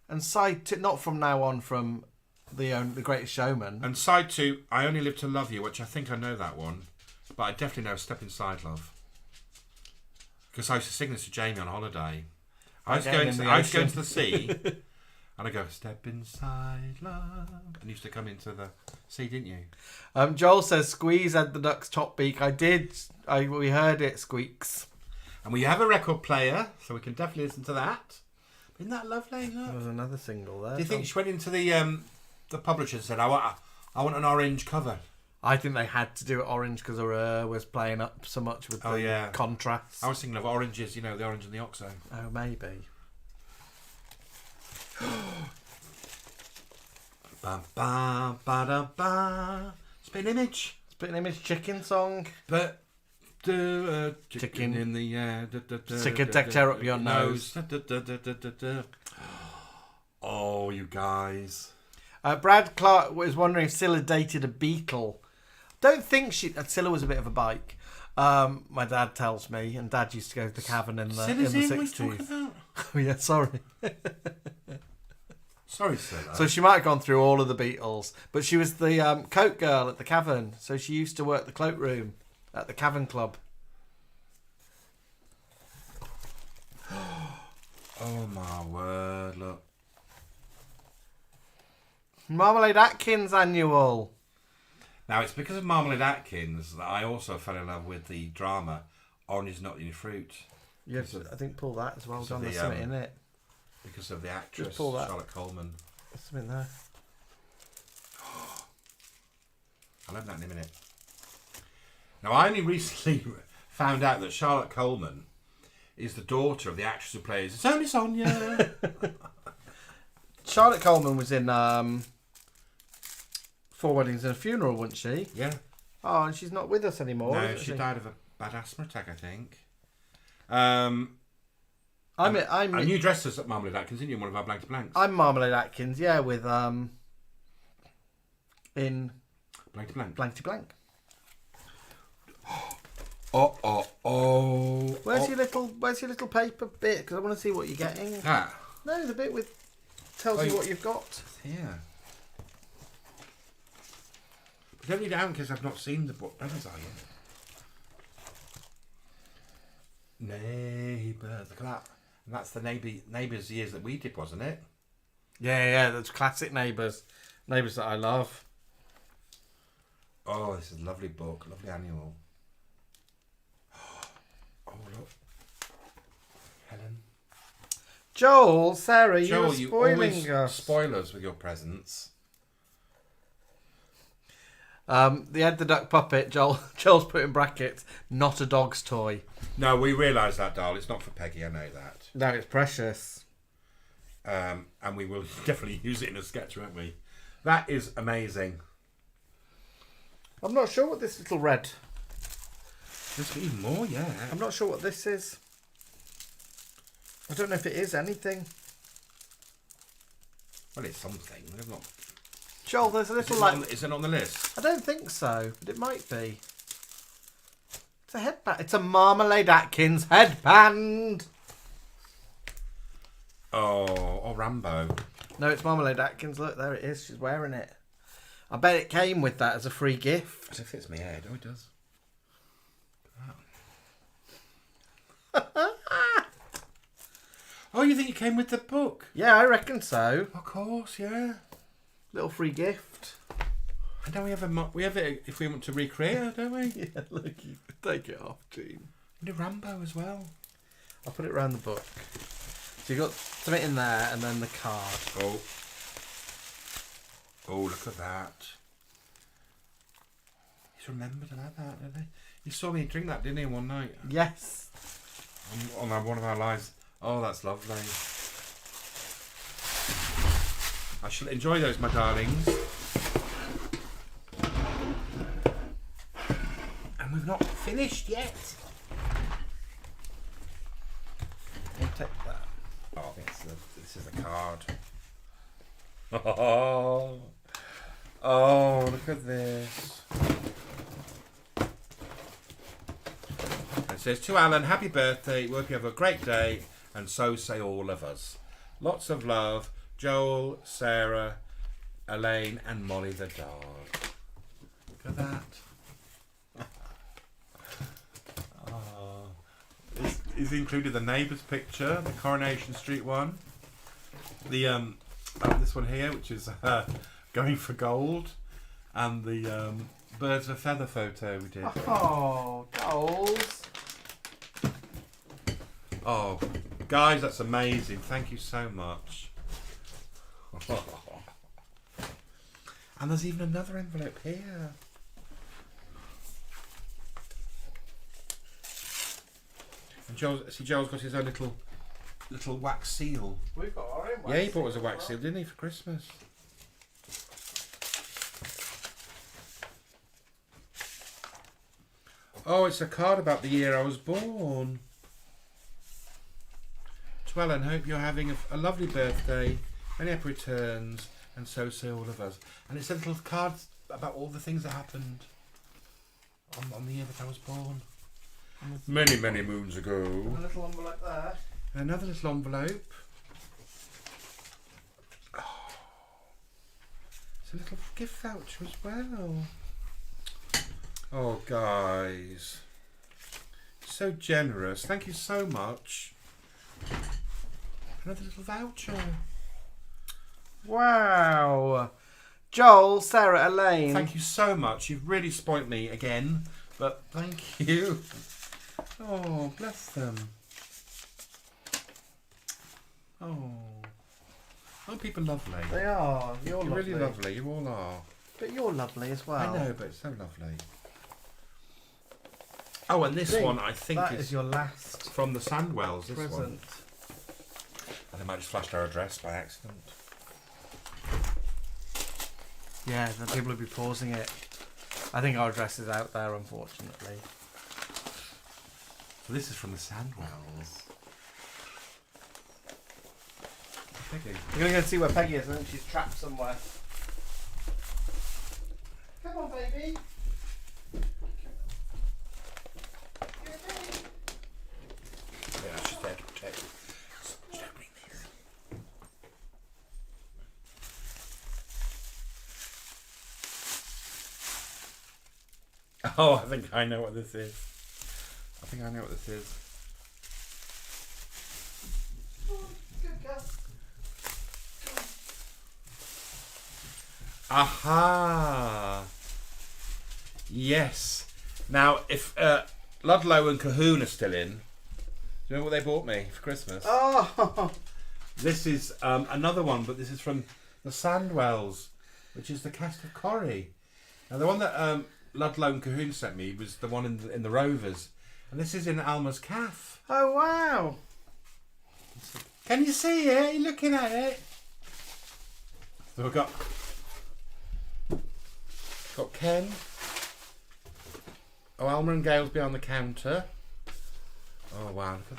[SPEAKER 14] And side 2, not From Now On, from the Greatest Showman.
[SPEAKER 15] And side 2, I Only Live to Love You, which I think I know that one. But I definitely know Step Inside, love. Because I used to sing this to Jamie on holiday. I was going to the sea, and I go, Step Inside, love. And you used to come into the sea, didn't you?
[SPEAKER 14] Joel says, squeeze Ed the Duck's top beak. I did. We heard it, squeaks.
[SPEAKER 15] And we have a record player, so we can definitely listen to that. Isn't that lovely? Look.
[SPEAKER 14] There was another single there.
[SPEAKER 15] Do you think she went into the publisher and said, I want an orange cover?
[SPEAKER 14] I think they had to do it orange because her was playing up so much with the contrast.
[SPEAKER 15] I was thinking of oranges, the orange and the oxo.
[SPEAKER 14] Oh, maybe.
[SPEAKER 15] Ba ba ba da ba. Spit image.
[SPEAKER 14] Spit image chicken song.
[SPEAKER 15] But chicken in the air.
[SPEAKER 14] Stick a deck tear up your nose.
[SPEAKER 15] Oh, you guys.
[SPEAKER 14] Brad Clark was wondering if Cilla dated a beetle. Don't think Cilla was a bit of a bike. My dad tells me, and Dad used to go to the cavern in the 60s. Oh yeah, sorry.
[SPEAKER 15] Sorry, Cilla.
[SPEAKER 14] So she might have gone through all of the Beatles, but she was the coat girl at the cavern. So she used to work the cloakroom at the Cavern Club.
[SPEAKER 15] Oh my word! Look.
[SPEAKER 14] Marmalade Atkins annual.
[SPEAKER 15] Now, it's because of Marmalade Atkins that I also fell in love with the drama Orange is Not the Only Fruit.
[SPEAKER 14] Yeah, I think pull that as well. John, there's something in it.
[SPEAKER 15] Because of the actress,
[SPEAKER 14] pull that.
[SPEAKER 15] Charlotte Coleman.
[SPEAKER 14] There's something there.
[SPEAKER 15] I'll have that in a minute. Now, I only recently found out that Charlotte Coleman is the daughter of the actress who plays It's Only Sonia.
[SPEAKER 14] Charlotte Coleman was in 4 Weddings and a Funeral, wasn't she?
[SPEAKER 15] Yeah.
[SPEAKER 14] Oh, and she's not with us anymore.
[SPEAKER 15] No, she died of a bad asthma attack, I think. And you dressed us at Marmalade Atkins, didn't you? In one of our blank to blanks.
[SPEAKER 14] I'm Marmalade Atkins, yeah, with in
[SPEAKER 15] blank to blank.
[SPEAKER 14] Blank to blank. Where's your little paper bit? Because I want to see what you're getting.
[SPEAKER 15] Ah.
[SPEAKER 14] No, the bit with tells you what you've got.
[SPEAKER 15] Yeah. But don't read it out because I've not seen the book. Haven't I yet? Neighbours. Look at that. And that's the Neighbours years that we did, wasn't it?
[SPEAKER 14] Yeah, that's classic Neighbours. Neighbours that I love.
[SPEAKER 15] Oh, this is a lovely book, lovely annual. Oh, look. Helen.
[SPEAKER 14] Joel, Sarah,
[SPEAKER 15] Joel,
[SPEAKER 14] you're spoiling
[SPEAKER 15] you
[SPEAKER 14] us.
[SPEAKER 15] Spoilers with your presents.
[SPEAKER 14] The Ed the Duck puppet, Joel's put in brackets, not a dog's toy.
[SPEAKER 15] No, we realise that, doll. It's not for Peggy, I know that.
[SPEAKER 14] No, it's precious.
[SPEAKER 15] And we will definitely use it in a sketch, won't we? That is amazing.
[SPEAKER 14] I'm not sure what this little red...
[SPEAKER 15] There's even more, yeah.
[SPEAKER 14] I'm not sure what this is. I don't know if it is anything.
[SPEAKER 15] Well, it's something. There's not...
[SPEAKER 14] Joel, there's a little like...
[SPEAKER 15] Is it on the list?
[SPEAKER 14] I don't think so, but it might be. It's a headband. It's a Marmalade Atkins headband.
[SPEAKER 15] Oh, Rambo.
[SPEAKER 14] No, it's Marmalade Atkins. Look, there it is. She's wearing it. I bet it came with that as a free gift.
[SPEAKER 15] As if it's my head. Oh, it does. Oh, you think it came with the book?
[SPEAKER 14] Yeah, I reckon so.
[SPEAKER 15] Of course, yeah.
[SPEAKER 14] Little free gift.
[SPEAKER 15] And then we have it if we want to recreate, don't we?
[SPEAKER 14] Yeah, look, you can take it off, Gene.
[SPEAKER 15] We do Rambo as well.
[SPEAKER 14] I'll put it around the book. So you've got something in there and then the card.
[SPEAKER 15] Oh. Oh, look at that. He's remembered about that, didn't he? You saw me drink that, didn't he, one night?
[SPEAKER 14] Yes.
[SPEAKER 15] On one of our lives. Oh, that's lovely. I shall enjoy those, my darlings. And we've not finished yet.
[SPEAKER 14] We'll take that.
[SPEAKER 15] Oh, I think this is the card. Oh, look at this. It says, to Alan, happy birthday. We hope you have a great day. And so say all of us. Lots of love. Joel, Sarah, Elaine, and Molly the dog. Look at that. He's included the neighbour's picture, the Coronation Street one. The this one here, which is going for gold, and the birds of a feather photo we did.
[SPEAKER 14] Oh, goals.
[SPEAKER 15] Oh, guys, that's amazing. Thank you so much. And there's even another envelope here. And Joel's got his own little wax seal.
[SPEAKER 14] We've got our own wax seal.
[SPEAKER 15] Yeah, he bought us a wax seal, didn't he, for Christmas? Oh, it's a card about the year I was born. To Ellen, hope you're having a lovely birthday, many happy returns, and so say all of us. And it's a little card about all the things that happened on the year that I was born. Many, many moons ago.
[SPEAKER 14] A little envelope there.
[SPEAKER 15] And another little envelope. Oh, it's a little gift voucher as well. Oh, guys. So generous. Thank you so much. Another little voucher.
[SPEAKER 14] Wow. Joel, Sarah, Elaine.
[SPEAKER 15] Thank you so much. You've really spoilt me again. But thank you. Oh, bless them. Oh. Aren't people lovely?
[SPEAKER 14] They are. You're lovely.
[SPEAKER 15] really lovely. You all are.
[SPEAKER 14] But you're lovely as well.
[SPEAKER 15] I know, but it's so lovely. Oh, and this one I think
[SPEAKER 14] that is your last
[SPEAKER 15] from the Sandwells. This
[SPEAKER 14] present.
[SPEAKER 15] One. And they might just flashed our address by accident.
[SPEAKER 14] Yeah, then people will be pausing it. I think our address is out there, unfortunately.
[SPEAKER 15] So this is from the Sandwells. Peggy.
[SPEAKER 14] You're going to go see where Peggy is, and then she's trapped somewhere. Come on, baby.
[SPEAKER 15] Yeah, she's there to protect you. She's opening this. Oh, I think I know what this is. I think I know what this is. Aha! Yes. Now, if Ludlow and Cahoon are still in, do you know what they bought me for Christmas?
[SPEAKER 14] Oh!
[SPEAKER 15] This is another one, but this is from the Sandwells, which is the cast of Corrie. Now, the one that Ludlow and Cahoon sent me was the one in the Rovers. And this is in Alma's calf.
[SPEAKER 14] Oh, wow.
[SPEAKER 15] Can you see it? You're looking at it. So we've got Ken. Oh, Alma and Gail's behind the counter. Oh, wow, look at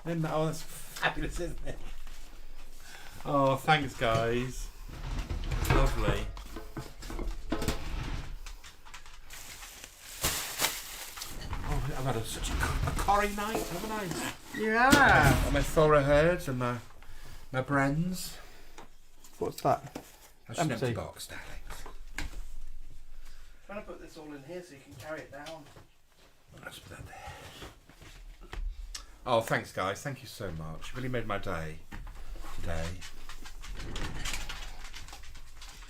[SPEAKER 15] that. Oh, that's fabulous, isn't it? Oh, thanks, guys. Lovely. Oh, I've had such a curry night, haven't I?
[SPEAKER 14] Yeah.
[SPEAKER 15] And my thoroughheads and my brands.
[SPEAKER 14] What's that?
[SPEAKER 15] That's an empty box, darling.
[SPEAKER 14] I'm trying to put this all in here so you can carry it down.
[SPEAKER 15] Let's put that there. Oh, thanks, guys. Thank you so much. You really made my day today.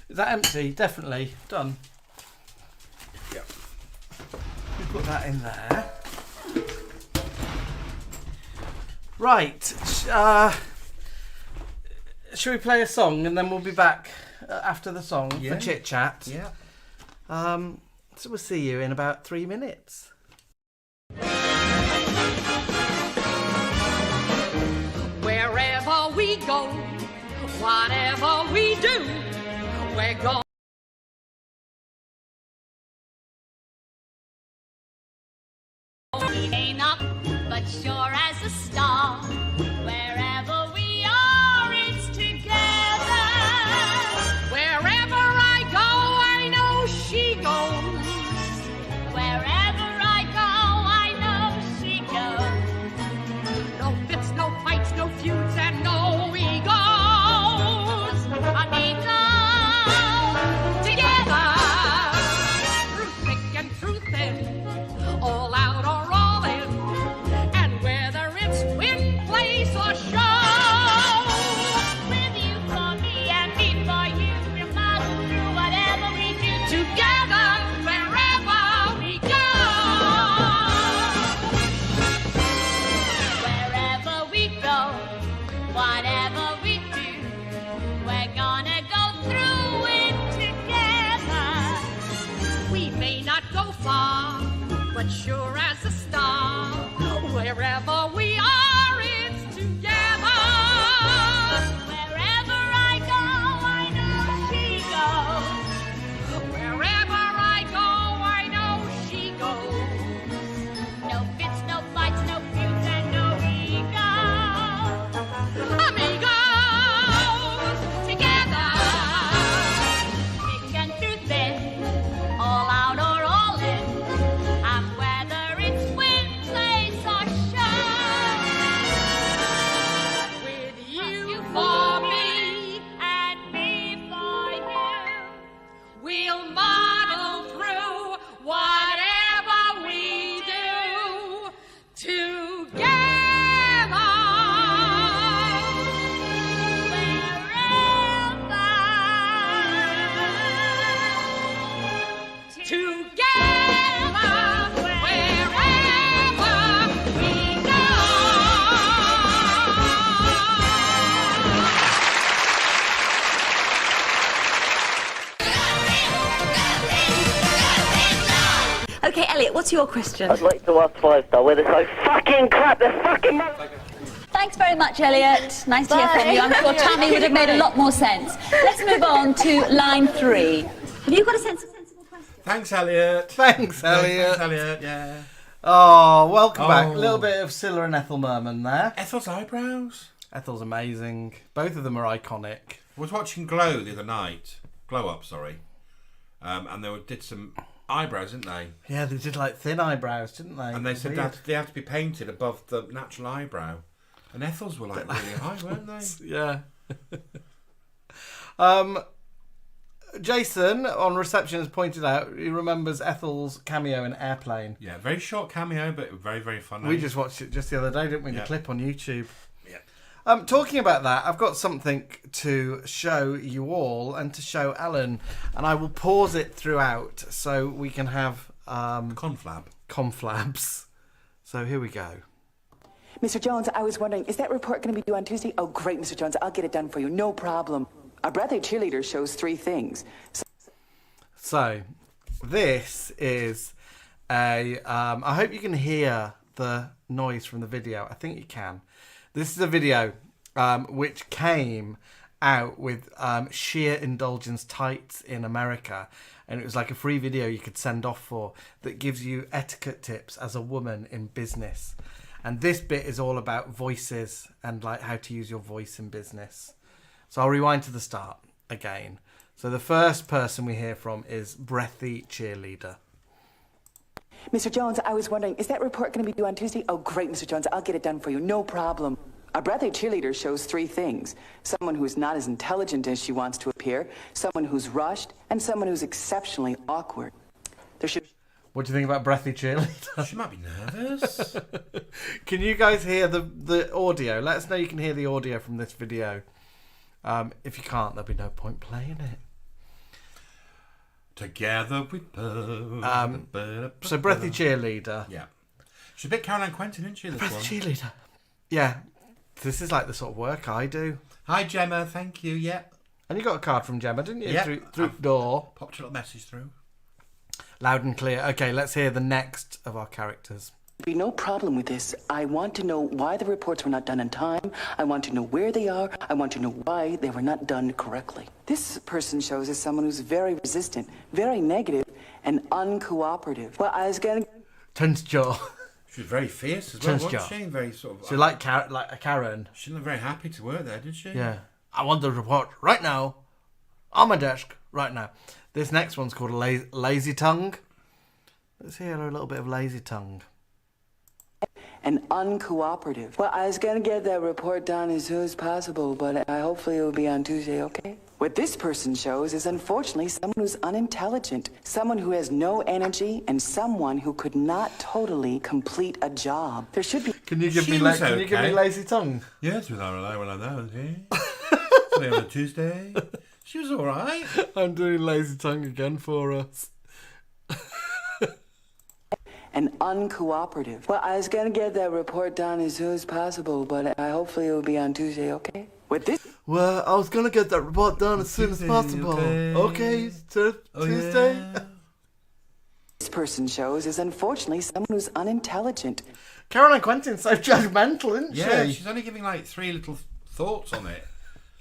[SPEAKER 14] Is that empty? Definitely. Done.
[SPEAKER 15] Yep.
[SPEAKER 14] We put that in there. Right. Shall we play a song and then we'll be back after the song for chit chat?
[SPEAKER 15] Yeah.
[SPEAKER 14] So we'll see you in about 3 minutes.
[SPEAKER 6] Wherever we go, whatever we do, we're going.
[SPEAKER 7] Ain't up, but sure as a star. Wherever we are, it's together.
[SPEAKER 6] Wherever I go, I know she goes.
[SPEAKER 7] Wherever I go, I know she goes.
[SPEAKER 6] No fits, no fights, no feuds, and no egos.
[SPEAKER 7] Amigos, together.
[SPEAKER 6] Through thick and through thin, all out or all in, and whether it's win, place, or show.
[SPEAKER 7] With you for me and me for you, we'll muddle through whatever we do.
[SPEAKER 6] Together, wherever we go.
[SPEAKER 7] Wherever we go, whatever we do, we're gonna go through it together.
[SPEAKER 6] We may not go far, but sure as a star, wherever we are, it's together.
[SPEAKER 7] Wherever I go, I know she goes.
[SPEAKER 6] Wherever I go, I know she goes.
[SPEAKER 7] No fits, no fights, no feuds, and no egos.
[SPEAKER 6] Amigos, together.
[SPEAKER 7] Thick and through thin, all out or all in, and whether it's win, place, or show.
[SPEAKER 6] With you for me,
[SPEAKER 7] and me for you.
[SPEAKER 6] we'll muddle through whatever we do together. Together, wherever we go.
[SPEAKER 9] Okay, Elliot, what's your question?
[SPEAKER 12] I'd like to ask 5-star whether so fucking crap, they're fucking
[SPEAKER 3] Thanks very much, Elliot. Nice to hear from you. I'm sure Tammy would have made a lot more sense. Let's move on to line 3. Have you got a sensible question?
[SPEAKER 15] Thanks, Elliot.
[SPEAKER 14] Thanks, Elliot.
[SPEAKER 15] Thanks, Elliot, yeah.
[SPEAKER 14] Oh, welcome back. A
[SPEAKER 15] Oh.
[SPEAKER 14] little bit of Cilla and Ethel Merman there.
[SPEAKER 15] Ethel's eyebrows.
[SPEAKER 14] Ethel's amazing. Both of them are iconic.
[SPEAKER 15] I was watching Glow the other night. Glow Up, sorry. And they did some eyebrows, didn't they?
[SPEAKER 14] Yeah, they did like thin eyebrows, didn't they?
[SPEAKER 15] And they said
[SPEAKER 14] Weird.
[SPEAKER 15] that they have to be painted above the natural eyebrow. And Ethel's were like really high, weren't they?
[SPEAKER 14] Yeah. Jason on reception has pointed out he remembers Ethel's cameo in Airplane.
[SPEAKER 15] Yeah, very short cameo, but very, very funny.
[SPEAKER 14] We just watched it just the other day, didn't we? The
[SPEAKER 15] Yeah.
[SPEAKER 14] clip on YouTube.
[SPEAKER 15] Yeah.
[SPEAKER 14] Talking about that, I've got something to show you all and to show Alan, and I will pause it throughout so we can have conflabs. So here we go.
[SPEAKER 13] Mr. Jones, I was wondering, is that report going to be due on Tuesday? Oh, great, Mr. Jones. I'll get it done for you. No problem. Our brother cheerleader shows 3 things.
[SPEAKER 14] So, this is I hope you can hear the noise from the video. I think you can. This is a video which came out with sheer indulgence tights in America. And it was like a free video you could send off for that gives you etiquette tips as a woman in business. And this bit is all about voices and like how to use your voice in business. So I'll rewind to the start again. So the first person we hear from is Breathy Cheerleader.
[SPEAKER 13] Mr. Jones, I was wondering, is that report going to be due on Tuesday? Oh, great, Mr. Jones. I'll get it done for you. No problem. A breathy cheerleader shows 3 things. Someone who's not as intelligent as she wants to appear, someone who's rushed, and someone who's exceptionally awkward. There should...
[SPEAKER 14] What do you think about breathy cheerleader?
[SPEAKER 15] She might be nervous.
[SPEAKER 14] Can you guys hear the audio? Let us know you can hear the audio from this video. If you can't, there'll be no point playing it.
[SPEAKER 15] Together we go.
[SPEAKER 14] So breathy cheerleader.
[SPEAKER 15] Yeah. She's a bit Caroline Quentin, isn't she?
[SPEAKER 14] Breathy cheerleader. Yeah. This is like the sort of work I do.
[SPEAKER 15] Hi, Gemma. Thank you. Yeah.
[SPEAKER 14] And you got a card from Gemma, didn't you?
[SPEAKER 15] Yeah.
[SPEAKER 14] Through the door.
[SPEAKER 15] Popped a little message through.
[SPEAKER 14] Loud and clear. Okay, let's hear the next of our characters.
[SPEAKER 13] Be no problem with this. I want to know why the reports were not done in time. I want to know where they are. I want to know why they were not done correctly. This person shows as someone who's very resistant, very negative, and uncooperative. Well, I was going to...
[SPEAKER 14] Tense jaw.
[SPEAKER 15] She was very fierce as well,
[SPEAKER 14] Tense
[SPEAKER 15] wasn't
[SPEAKER 14] jaw.
[SPEAKER 15] she? Very sort of...
[SPEAKER 14] She like a Karen.
[SPEAKER 15] She didn't look very happy to work there, did she?
[SPEAKER 14] Yeah. I want the report right now. On my desk right now. This next one's called Lazy Tongue. Let's hear a little bit of Lazy Tongue.
[SPEAKER 13] And uncooperative. Well, I was going to get that report done as soon as possible, but hopefully it will be on Tuesday, okay? What this person shows is unfortunately someone who's unintelligent, someone who has no energy, and someone who could not totally complete a job. There should be...
[SPEAKER 14] Can you give me Lazy Tongue?
[SPEAKER 15] Yes, with our like that, okay? Today on a Tuesday. She was all right.
[SPEAKER 14] I'm doing Lazy Tongue again for us.
[SPEAKER 13] And uncooperative. Well, I was going to get that report done as soon as possible, but hopefully it will be on Tuesday, okay? With this...
[SPEAKER 14] Well, I was going to get that report done as soon as possible. Okay, Tuesday.
[SPEAKER 15] Yeah.
[SPEAKER 13] This person shows is unfortunately someone who's unintelligent.
[SPEAKER 14] Caroline Quentin's so judgmental, isn't she?
[SPEAKER 15] Yeah, she's only giving like 3 little thoughts on it.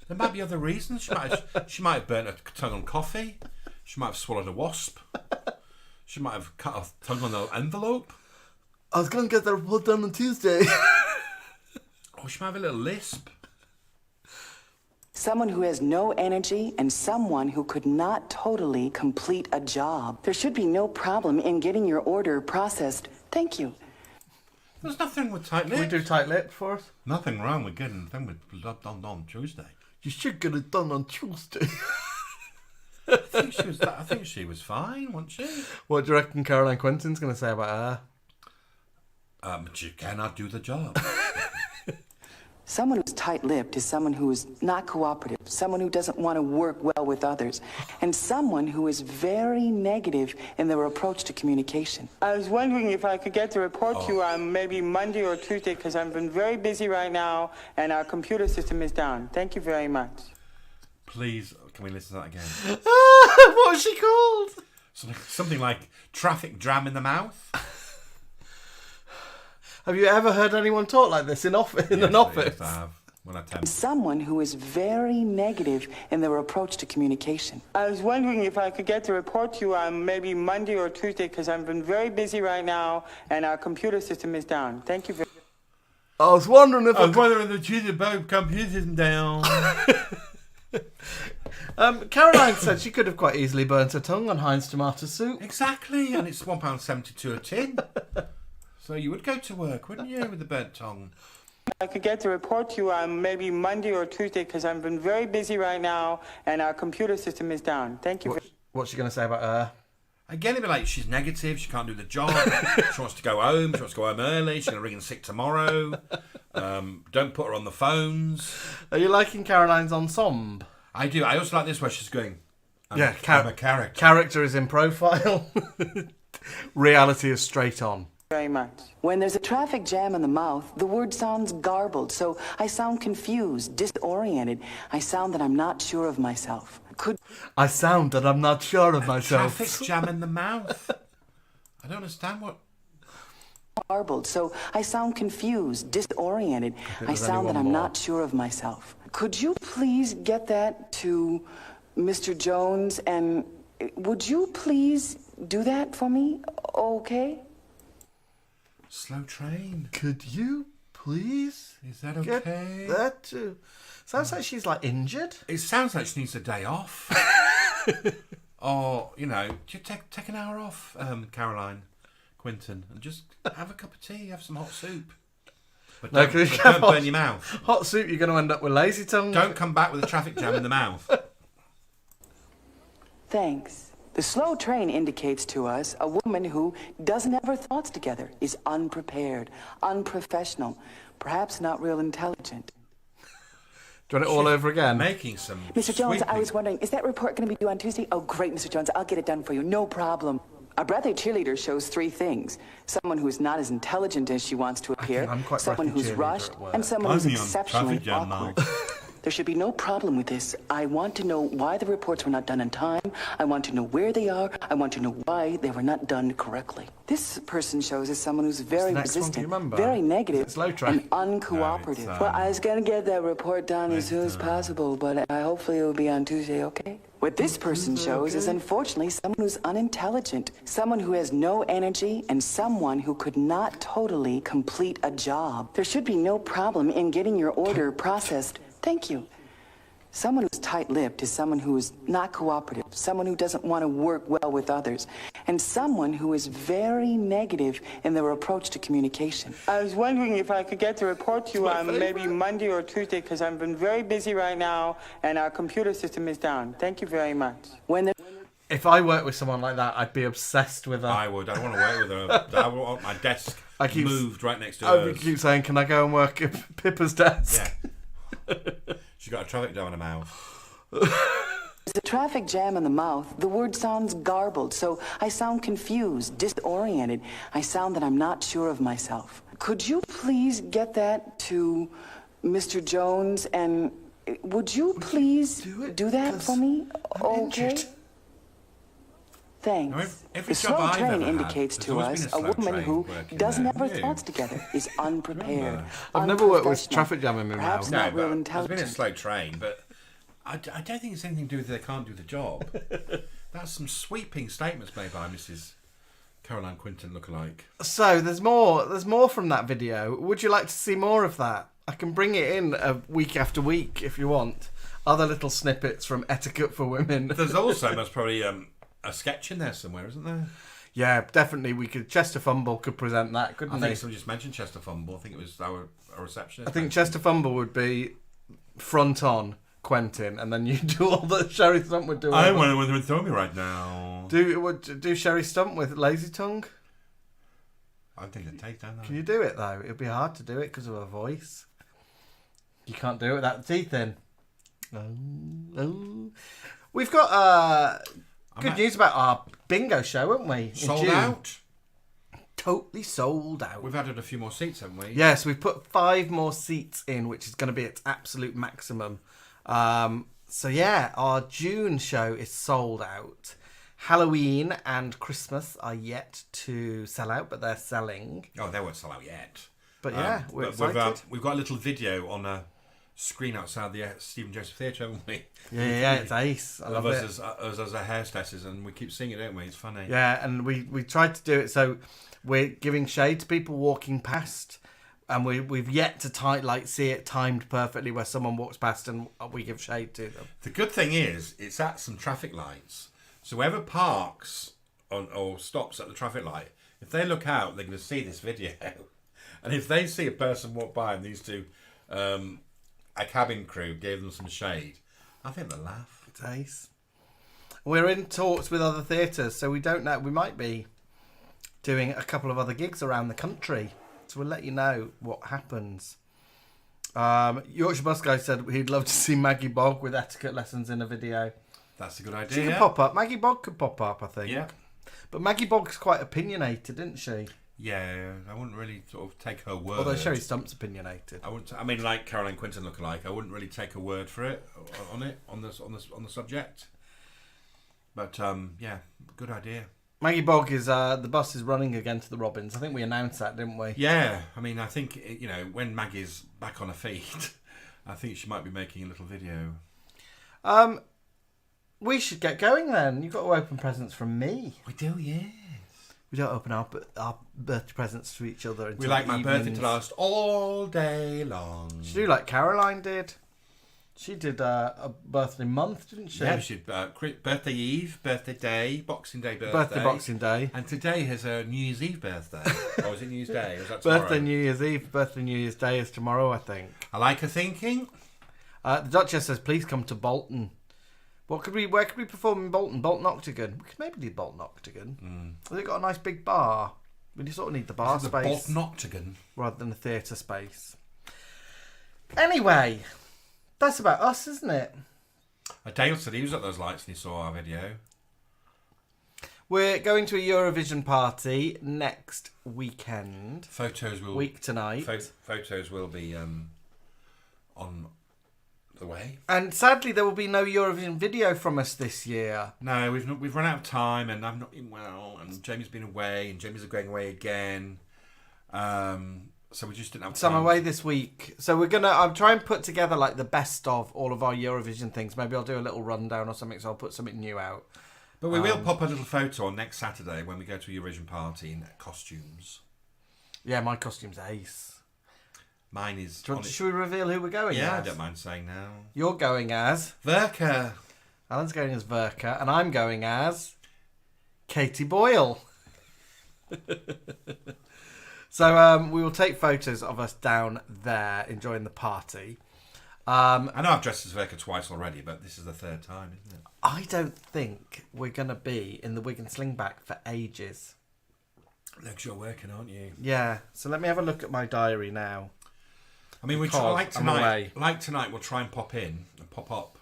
[SPEAKER 15] There might be other reasons. She might have burnt her tongue on coffee. She might have swallowed a wasp. She might have cut her tongue on the envelope.
[SPEAKER 14] I was going to get that report done on Tuesday.
[SPEAKER 15] Oh, she might have a little lisp.
[SPEAKER 13] Someone who has no energy and someone who could not totally complete a job. There should be no problem in getting your order processed. Thank you.
[SPEAKER 15] There's nothing with tight lips.
[SPEAKER 14] Can we do tight lips for us?
[SPEAKER 15] Nothing wrong with getting them with done on Tuesday.
[SPEAKER 14] You should get it done on Tuesday.
[SPEAKER 15] I think she was fine, wasn't she?
[SPEAKER 14] What do you reckon Caroline Quentin's going to say about her?
[SPEAKER 15] She cannot do the job.
[SPEAKER 13] Someone who's tight-lipped is someone who is not cooperative, someone who doesn't want to work well with others, and someone who is very negative in their approach to communication.
[SPEAKER 5] I was wondering if I could get the report to you on maybe Monday or Tuesday, because I've been very busy right now, and our computer system is down. Thank you very much.
[SPEAKER 15] Please, can we listen to that again?
[SPEAKER 14] What was she called?
[SPEAKER 15] Something like traffic jam in the mouth.
[SPEAKER 14] Have you ever heard anyone talk like this in an office?
[SPEAKER 15] Yes, I have. When I tend.
[SPEAKER 13] Someone who is very negative in their approach to communication.
[SPEAKER 5] I was wondering if I could get the report to you on maybe Monday or Tuesday, because I've been very busy right now, and our computer system is down. Thank you very much.
[SPEAKER 14] I was wondering if
[SPEAKER 15] the Tuesday computer system down.
[SPEAKER 14] Caroline said she could have quite easily burnt her tongue on Heinz tomato soup.
[SPEAKER 15] Exactly, and it's £1.72 a tin. So you would go to work, wouldn't you, with the burnt tongue?
[SPEAKER 5] I could get the report to you on maybe Monday or Tuesday, because I've been very busy right now, and our computer system is down. Thank you.
[SPEAKER 14] What's she going to say about her?
[SPEAKER 15] Again, it'd be like, she's negative, she can't do the job, she wants to go home, she wants to go home early, she's going to ring in sick tomorrow, don't put her on the phones.
[SPEAKER 14] Are you liking Caroline's ensemble?
[SPEAKER 15] I do. I also like this where she's going, I'm a character.
[SPEAKER 14] Character is in profile. Reality is straight on.
[SPEAKER 5] Very much.
[SPEAKER 13] When there's a traffic jam in the mouth, the word sounds garbled, so I sound confused, disoriented. I sound that I'm not sure of myself.
[SPEAKER 14] I sound that I'm not sure of myself.
[SPEAKER 15] Traffic jam in the mouth. I don't understand what.
[SPEAKER 13] Garbled, so I sound confused, disoriented. I sound that I'm not sure of myself. Could you please get that to Mr. Jones, and would you please do that for me? Okay?
[SPEAKER 15] Slow train.
[SPEAKER 14] Could you please?
[SPEAKER 15] Is that okay?
[SPEAKER 14] Get that to... Sounds like she's like injured.
[SPEAKER 15] It sounds like she needs a day off. Or, you know, take an hour off, Caroline Quinton, and just have a cup of tea, have some hot soup. But don't burn your mouth.
[SPEAKER 14] Hot soup, you're going to end up with lazy tongue.
[SPEAKER 15] Don't come back with a traffic jam in the mouth.
[SPEAKER 13] Thanks. The slow train indicates to us a woman who doesn't have her thoughts together, is unprepared, unprofessional, perhaps not real intelligent.
[SPEAKER 14] Do you want it all over again?
[SPEAKER 15] Making some
[SPEAKER 13] Mr. Jones,
[SPEAKER 15] sweeping.
[SPEAKER 13] I was wondering, is that report going to be due on Tuesday? Oh, great, Mr. Jones, I'll get it done for you, no problem. A breathy cheerleader shows 3 things. Someone who's not as intelligent as she wants to appear, someone who's rushed, and someone who's exceptionally awkward. There should be no problem with this. I want to know why the reports were not done in time. I want to know where they are. I want to know why they were not done correctly. This person shows us someone who's very resistant, very negative, and uncooperative. Well, I was going to get that report done as soon as possible, but hopefully it will be on Tuesday, okay? What this person shows is unfortunately someone who's unintelligent, someone who has no energy, and someone who could not totally complete a job. There should be no problem in getting your order processed. Thank you. Someone who's tight-lipped is someone who is not cooperative, someone who doesn't want to work well with others, and someone who is very negative in their approach to communication.
[SPEAKER 5] I was wondering if I could get the report to you on maybe Monday or Tuesday, because I've been very busy right now, and our computer system is down. Thank you very much.
[SPEAKER 14] If I worked with someone like that, I'd be obsessed with her.
[SPEAKER 15] I would. I want to work with her. I want my desk moved right next to hers.
[SPEAKER 14] I keep saying, can I go and work at Pippa's desk?
[SPEAKER 15] Yeah. She's got a traffic jam in her mouth.
[SPEAKER 13] There's a traffic jam in the mouth. The word sounds garbled, so I sound confused, disoriented. I sound that I'm not sure of myself. Could you please get that to Mr. Jones, and would you please do that for me? Okay? Thanks.
[SPEAKER 15] Every
[SPEAKER 13] The
[SPEAKER 15] job
[SPEAKER 13] slow
[SPEAKER 15] I've
[SPEAKER 13] train
[SPEAKER 15] ever had,
[SPEAKER 13] indicates
[SPEAKER 15] there's
[SPEAKER 13] to
[SPEAKER 15] always
[SPEAKER 13] us
[SPEAKER 15] been
[SPEAKER 13] a
[SPEAKER 15] a slow
[SPEAKER 13] woman
[SPEAKER 15] train
[SPEAKER 13] who
[SPEAKER 15] working
[SPEAKER 13] doesn't
[SPEAKER 15] there.
[SPEAKER 13] have her
[SPEAKER 15] Yeah.
[SPEAKER 13] thoughts together, is unprepared.
[SPEAKER 14] I've never worked with
[SPEAKER 13] unprofessional,
[SPEAKER 14] traffic jam in my
[SPEAKER 13] perhaps
[SPEAKER 14] mouth.
[SPEAKER 13] not real
[SPEAKER 15] There's
[SPEAKER 13] intelligent.
[SPEAKER 15] been a slow train, but I don't think it's anything to do with they can't do the job. That's some sweeping statements made by Mrs. Caroline Quinton lookalike.
[SPEAKER 14] So there's more from that video. Would you like to see more of that? I can bring it in week after week if you want. Other little snippets from Etiquette for Women.
[SPEAKER 15] There's also most probably a sketch in there somewhere, isn't there?
[SPEAKER 14] Yeah, definitely. We could. Chester Fumble could present that, couldn't
[SPEAKER 15] I
[SPEAKER 14] they?
[SPEAKER 15] think someone just mentioned Chester Fumble. I think it was our receptionist.
[SPEAKER 14] I think Chester Fumble would be front on Quentin, and then you do all that Sherry Stump would do.
[SPEAKER 15] I want to throw me right now.
[SPEAKER 14] Do Sherry Stump with lazy tongue?
[SPEAKER 15] I think it'd take that.
[SPEAKER 14] Can you do it though? It'd be hard to do it because of her voice. You can't do it without the teeth in. We've got good news about our bingo show, haven't we?
[SPEAKER 15] Sold out.
[SPEAKER 14] Totally sold out.
[SPEAKER 15] We've added a few more seats, haven't we?
[SPEAKER 14] Yes, we've put 5 more seats in, which is going to be its absolute maximum. So yeah, our June show is sold out. Halloween and Christmas are yet to sell out, but they're selling.
[SPEAKER 15] Oh, they won't sell out yet.
[SPEAKER 14] But yeah, we're excited.
[SPEAKER 15] We've got a little video on a screen outside the Stephen Joseph Theatre, haven't we?
[SPEAKER 14] Yeah, it's ace. I love it.
[SPEAKER 15] Us as our hairdressers, and we keep seeing it, don't we? It's funny.
[SPEAKER 14] Yeah, and we tried to do it so we're giving shade to people walking past, and we've yet to see it timed perfectly where someone walks past and we give shade to them.
[SPEAKER 15] The good thing is it's at some traffic lights, so whoever parks or stops at the traffic light, if they look out, they're going to see this video, and if they see a person walk by and these two, a cabin crew gave them some shade, I think they'll laugh.
[SPEAKER 14] It's ace. We're in talks with other theatres, so we don't know. We might be doing a couple of other gigs around the country, so we'll let you know what happens. Yorkshire Bus Guy said he'd love to see Maggie Bogg with etiquette lessons in a video.
[SPEAKER 15] That's a good idea.
[SPEAKER 14] She could pop up. Maggie Bogg could pop up, I think.
[SPEAKER 15] Yeah.
[SPEAKER 14] But Maggie Bogg's quite opinionated, isn't she?
[SPEAKER 15] Yeah, I wouldn't really sort of take her word.
[SPEAKER 14] Although Sherry Stump's opinionated.
[SPEAKER 15] I mean, like Caroline Quinton lookalike, I wouldn't really take her word for it on the subject. But yeah, good idea.
[SPEAKER 14] Maggie Bogg is the bus is running again to the Robins. I think we announced that, didn't we?
[SPEAKER 15] Yeah, I mean, I think when Maggie's back on her feet, I think she might be making a little video.
[SPEAKER 14] We should get going then. You've got to open presents from me.
[SPEAKER 15] We do, yes.
[SPEAKER 14] We don't open our birthday presents to each other.
[SPEAKER 15] We like my birthday to last all day long.
[SPEAKER 14] She do like Caroline did. She did a birthday month, didn't she?
[SPEAKER 15] Yeah, she did birthday eve, birthday day, Boxing Day birthday.
[SPEAKER 14] Birthday, Boxing Day.
[SPEAKER 15] And today is her New Year's Eve birthday. Or is it New Year's Day? Or is that tomorrow?
[SPEAKER 14] Birthday, New Year's Eve, birthday, New Year's Day is tomorrow, I think.
[SPEAKER 15] I like her thinking.
[SPEAKER 14] The Duchess says, please come to Bolton. Where could we perform in Bolton? Bolton Octagon. We could maybe do Bolton Octagon. Have they got a nice big bar? We sort of need the bar space.
[SPEAKER 15] Bolton Octagon.
[SPEAKER 14] Rather than a theatre space. Anyway, that's about us, isn't it?
[SPEAKER 15] Dale said he was at those lights and he saw our video.
[SPEAKER 14] We're going to a Eurovision party next weekend.
[SPEAKER 15] Week
[SPEAKER 14] tonight.
[SPEAKER 15] Photos will be on the way.
[SPEAKER 14] And sadly, there will be no Eurovision video from us this year.
[SPEAKER 15] No, we've run out of time, and I've not been well, and Jamie's been away, and Jamie's going away again. So we just didn't have time.
[SPEAKER 14] So I'm away this week. So I'm trying to put together like the best of all of our Eurovision things. Maybe I'll do a little rundown or something, so I'll put something new out.
[SPEAKER 15] But we will pop a little photo on next Saturday when we go to a Eurovision party in costumes.
[SPEAKER 14] Yeah, my costume's ace.
[SPEAKER 15] Mine is...
[SPEAKER 14] Should we reveal who we're going as?
[SPEAKER 15] Yeah, I don't mind saying now.
[SPEAKER 14] You're going as...
[SPEAKER 15] Verka.
[SPEAKER 14] Alan's going as Verka, and I'm going as... Katie Boyle. So we will take photos of us down there enjoying the party.
[SPEAKER 15] I know I've dressed as Verka twice already, but this is the third time, isn't it?
[SPEAKER 14] I don't think we're going to be in the Wig and Slingback for ages.
[SPEAKER 15] Because you're working, aren't you?
[SPEAKER 14] Yeah. So let me have a look at my diary now.
[SPEAKER 15] I mean, we try, like tonight, we'll try and pop in and pop up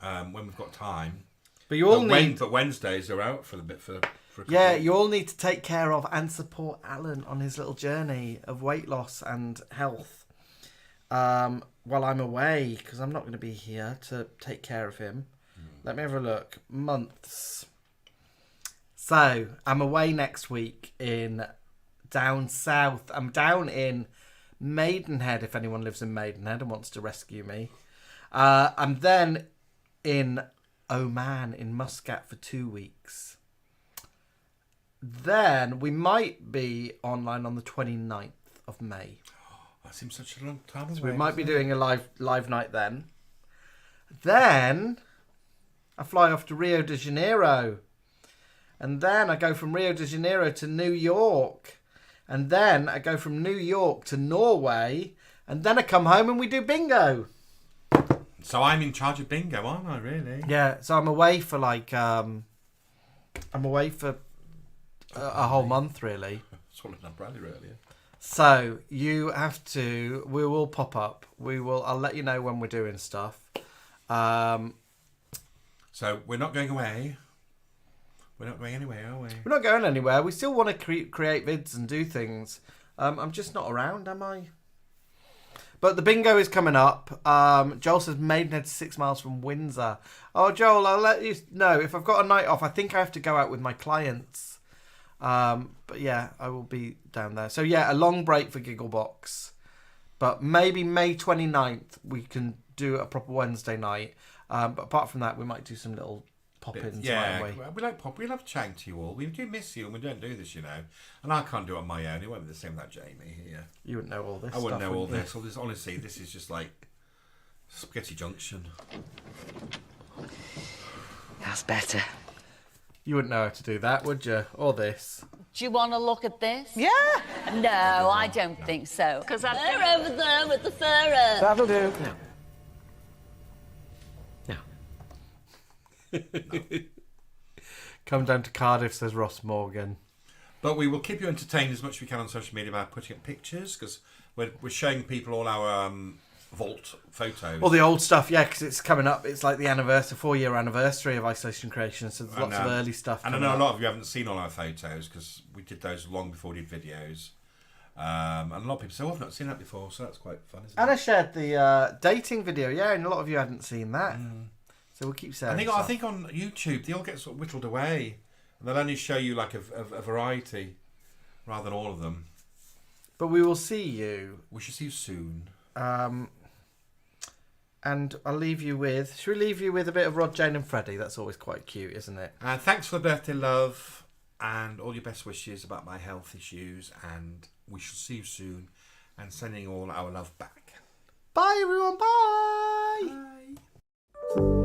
[SPEAKER 15] when we've got time.
[SPEAKER 14] But you all need...
[SPEAKER 15] But Wednesdays are out for a couple.
[SPEAKER 14] Yeah, you all need to take care of and support Alan on his little journey of weight loss and health while I'm away, because I'm not going to be here to take care of him. Let me have a look. Months. So, I'm away next week down south. I'm down in Maidenhead, if anyone lives in Maidenhead and wants to rescue me. I'm then in Oman, in Muscat, for 2 weeks. Then we might be online on the 29th of May.
[SPEAKER 15] That seems such a long time away.
[SPEAKER 14] So we might be doing a live night then. Then I fly off to Rio de Janeiro. And then I go from Rio de Janeiro to New York. And then I go from New York to Norway. And then I come home and we do bingo.
[SPEAKER 15] So I'm in charge of bingo, aren't I, really?
[SPEAKER 14] Yeah, so I'm away for a whole month, really.
[SPEAKER 15] Swallowed an umbrella earlier.
[SPEAKER 14] So you have to... We will pop up. I'll let you know when we're doing stuff.
[SPEAKER 15] So we're not going away. We're not going anywhere, are we?
[SPEAKER 14] We're not going anywhere. We still want to create vids and do things. I'm just not around, am I? But the bingo is coming up. Joel says Maidenhead's 6 miles from Windsor. Oh, Joel, I'll let you know. If I've got a night off, I think I have to go out with my clients. But yeah, I will be down there. So yeah, a long break for Gigglebox. But maybe May 29th, we can do a proper Wednesday night. But apart from that, we might do some little pop-ins.
[SPEAKER 15] Yeah, we like pop. We love chatting to you all. We do miss you, and we don't do this, you know. And I can't do it on my own. It won't be the same without Jamie here.
[SPEAKER 14] You wouldn't know all this.
[SPEAKER 15] I wouldn't know all this. Honestly, this is just like Spaghetti Junction.
[SPEAKER 20] That's better.
[SPEAKER 14] You wouldn't know how to do that, would you? Or this.
[SPEAKER 3] Do you want to look at this?
[SPEAKER 9] Yeah.
[SPEAKER 3] No, I don't think so. Because they're over there with the furrer.
[SPEAKER 1] That'll do.
[SPEAKER 20] No.
[SPEAKER 14] Come down to Cardiff, says Ross Morgan.
[SPEAKER 15] But we will keep you entertained as much as we can on social media by putting up pictures, because we're showing people all our vault photos.
[SPEAKER 14] All the old stuff, yeah, because it's coming up. It's like the 4-year anniversary of Isolation Creation, so there's lots of early stuff.
[SPEAKER 15] And I know a lot of you haven't seen all our photos because we did those long before we did videos. And a lot of people say, I've not seen that before, so that's quite fun, isn't it?
[SPEAKER 14] Anna shared the dating video, yeah, and a lot of you hadn't seen that. So we'll keep saying
[SPEAKER 15] I think on YouTube, they all get sort of whittled away. And they'll only show you like a variety rather than all of them.
[SPEAKER 14] But we will see you.
[SPEAKER 15] We should see you soon.
[SPEAKER 14] And I'll leave you with... Should we leave you with a bit of Rod, Jane and Freddie? That's always quite cute, isn't it?
[SPEAKER 15] And thanks for the birthday, love. And all your best wishes about my health issues. And we shall see you soon. And sending all our love back.
[SPEAKER 14] Bye, everyone. Bye.
[SPEAKER 15] Bye.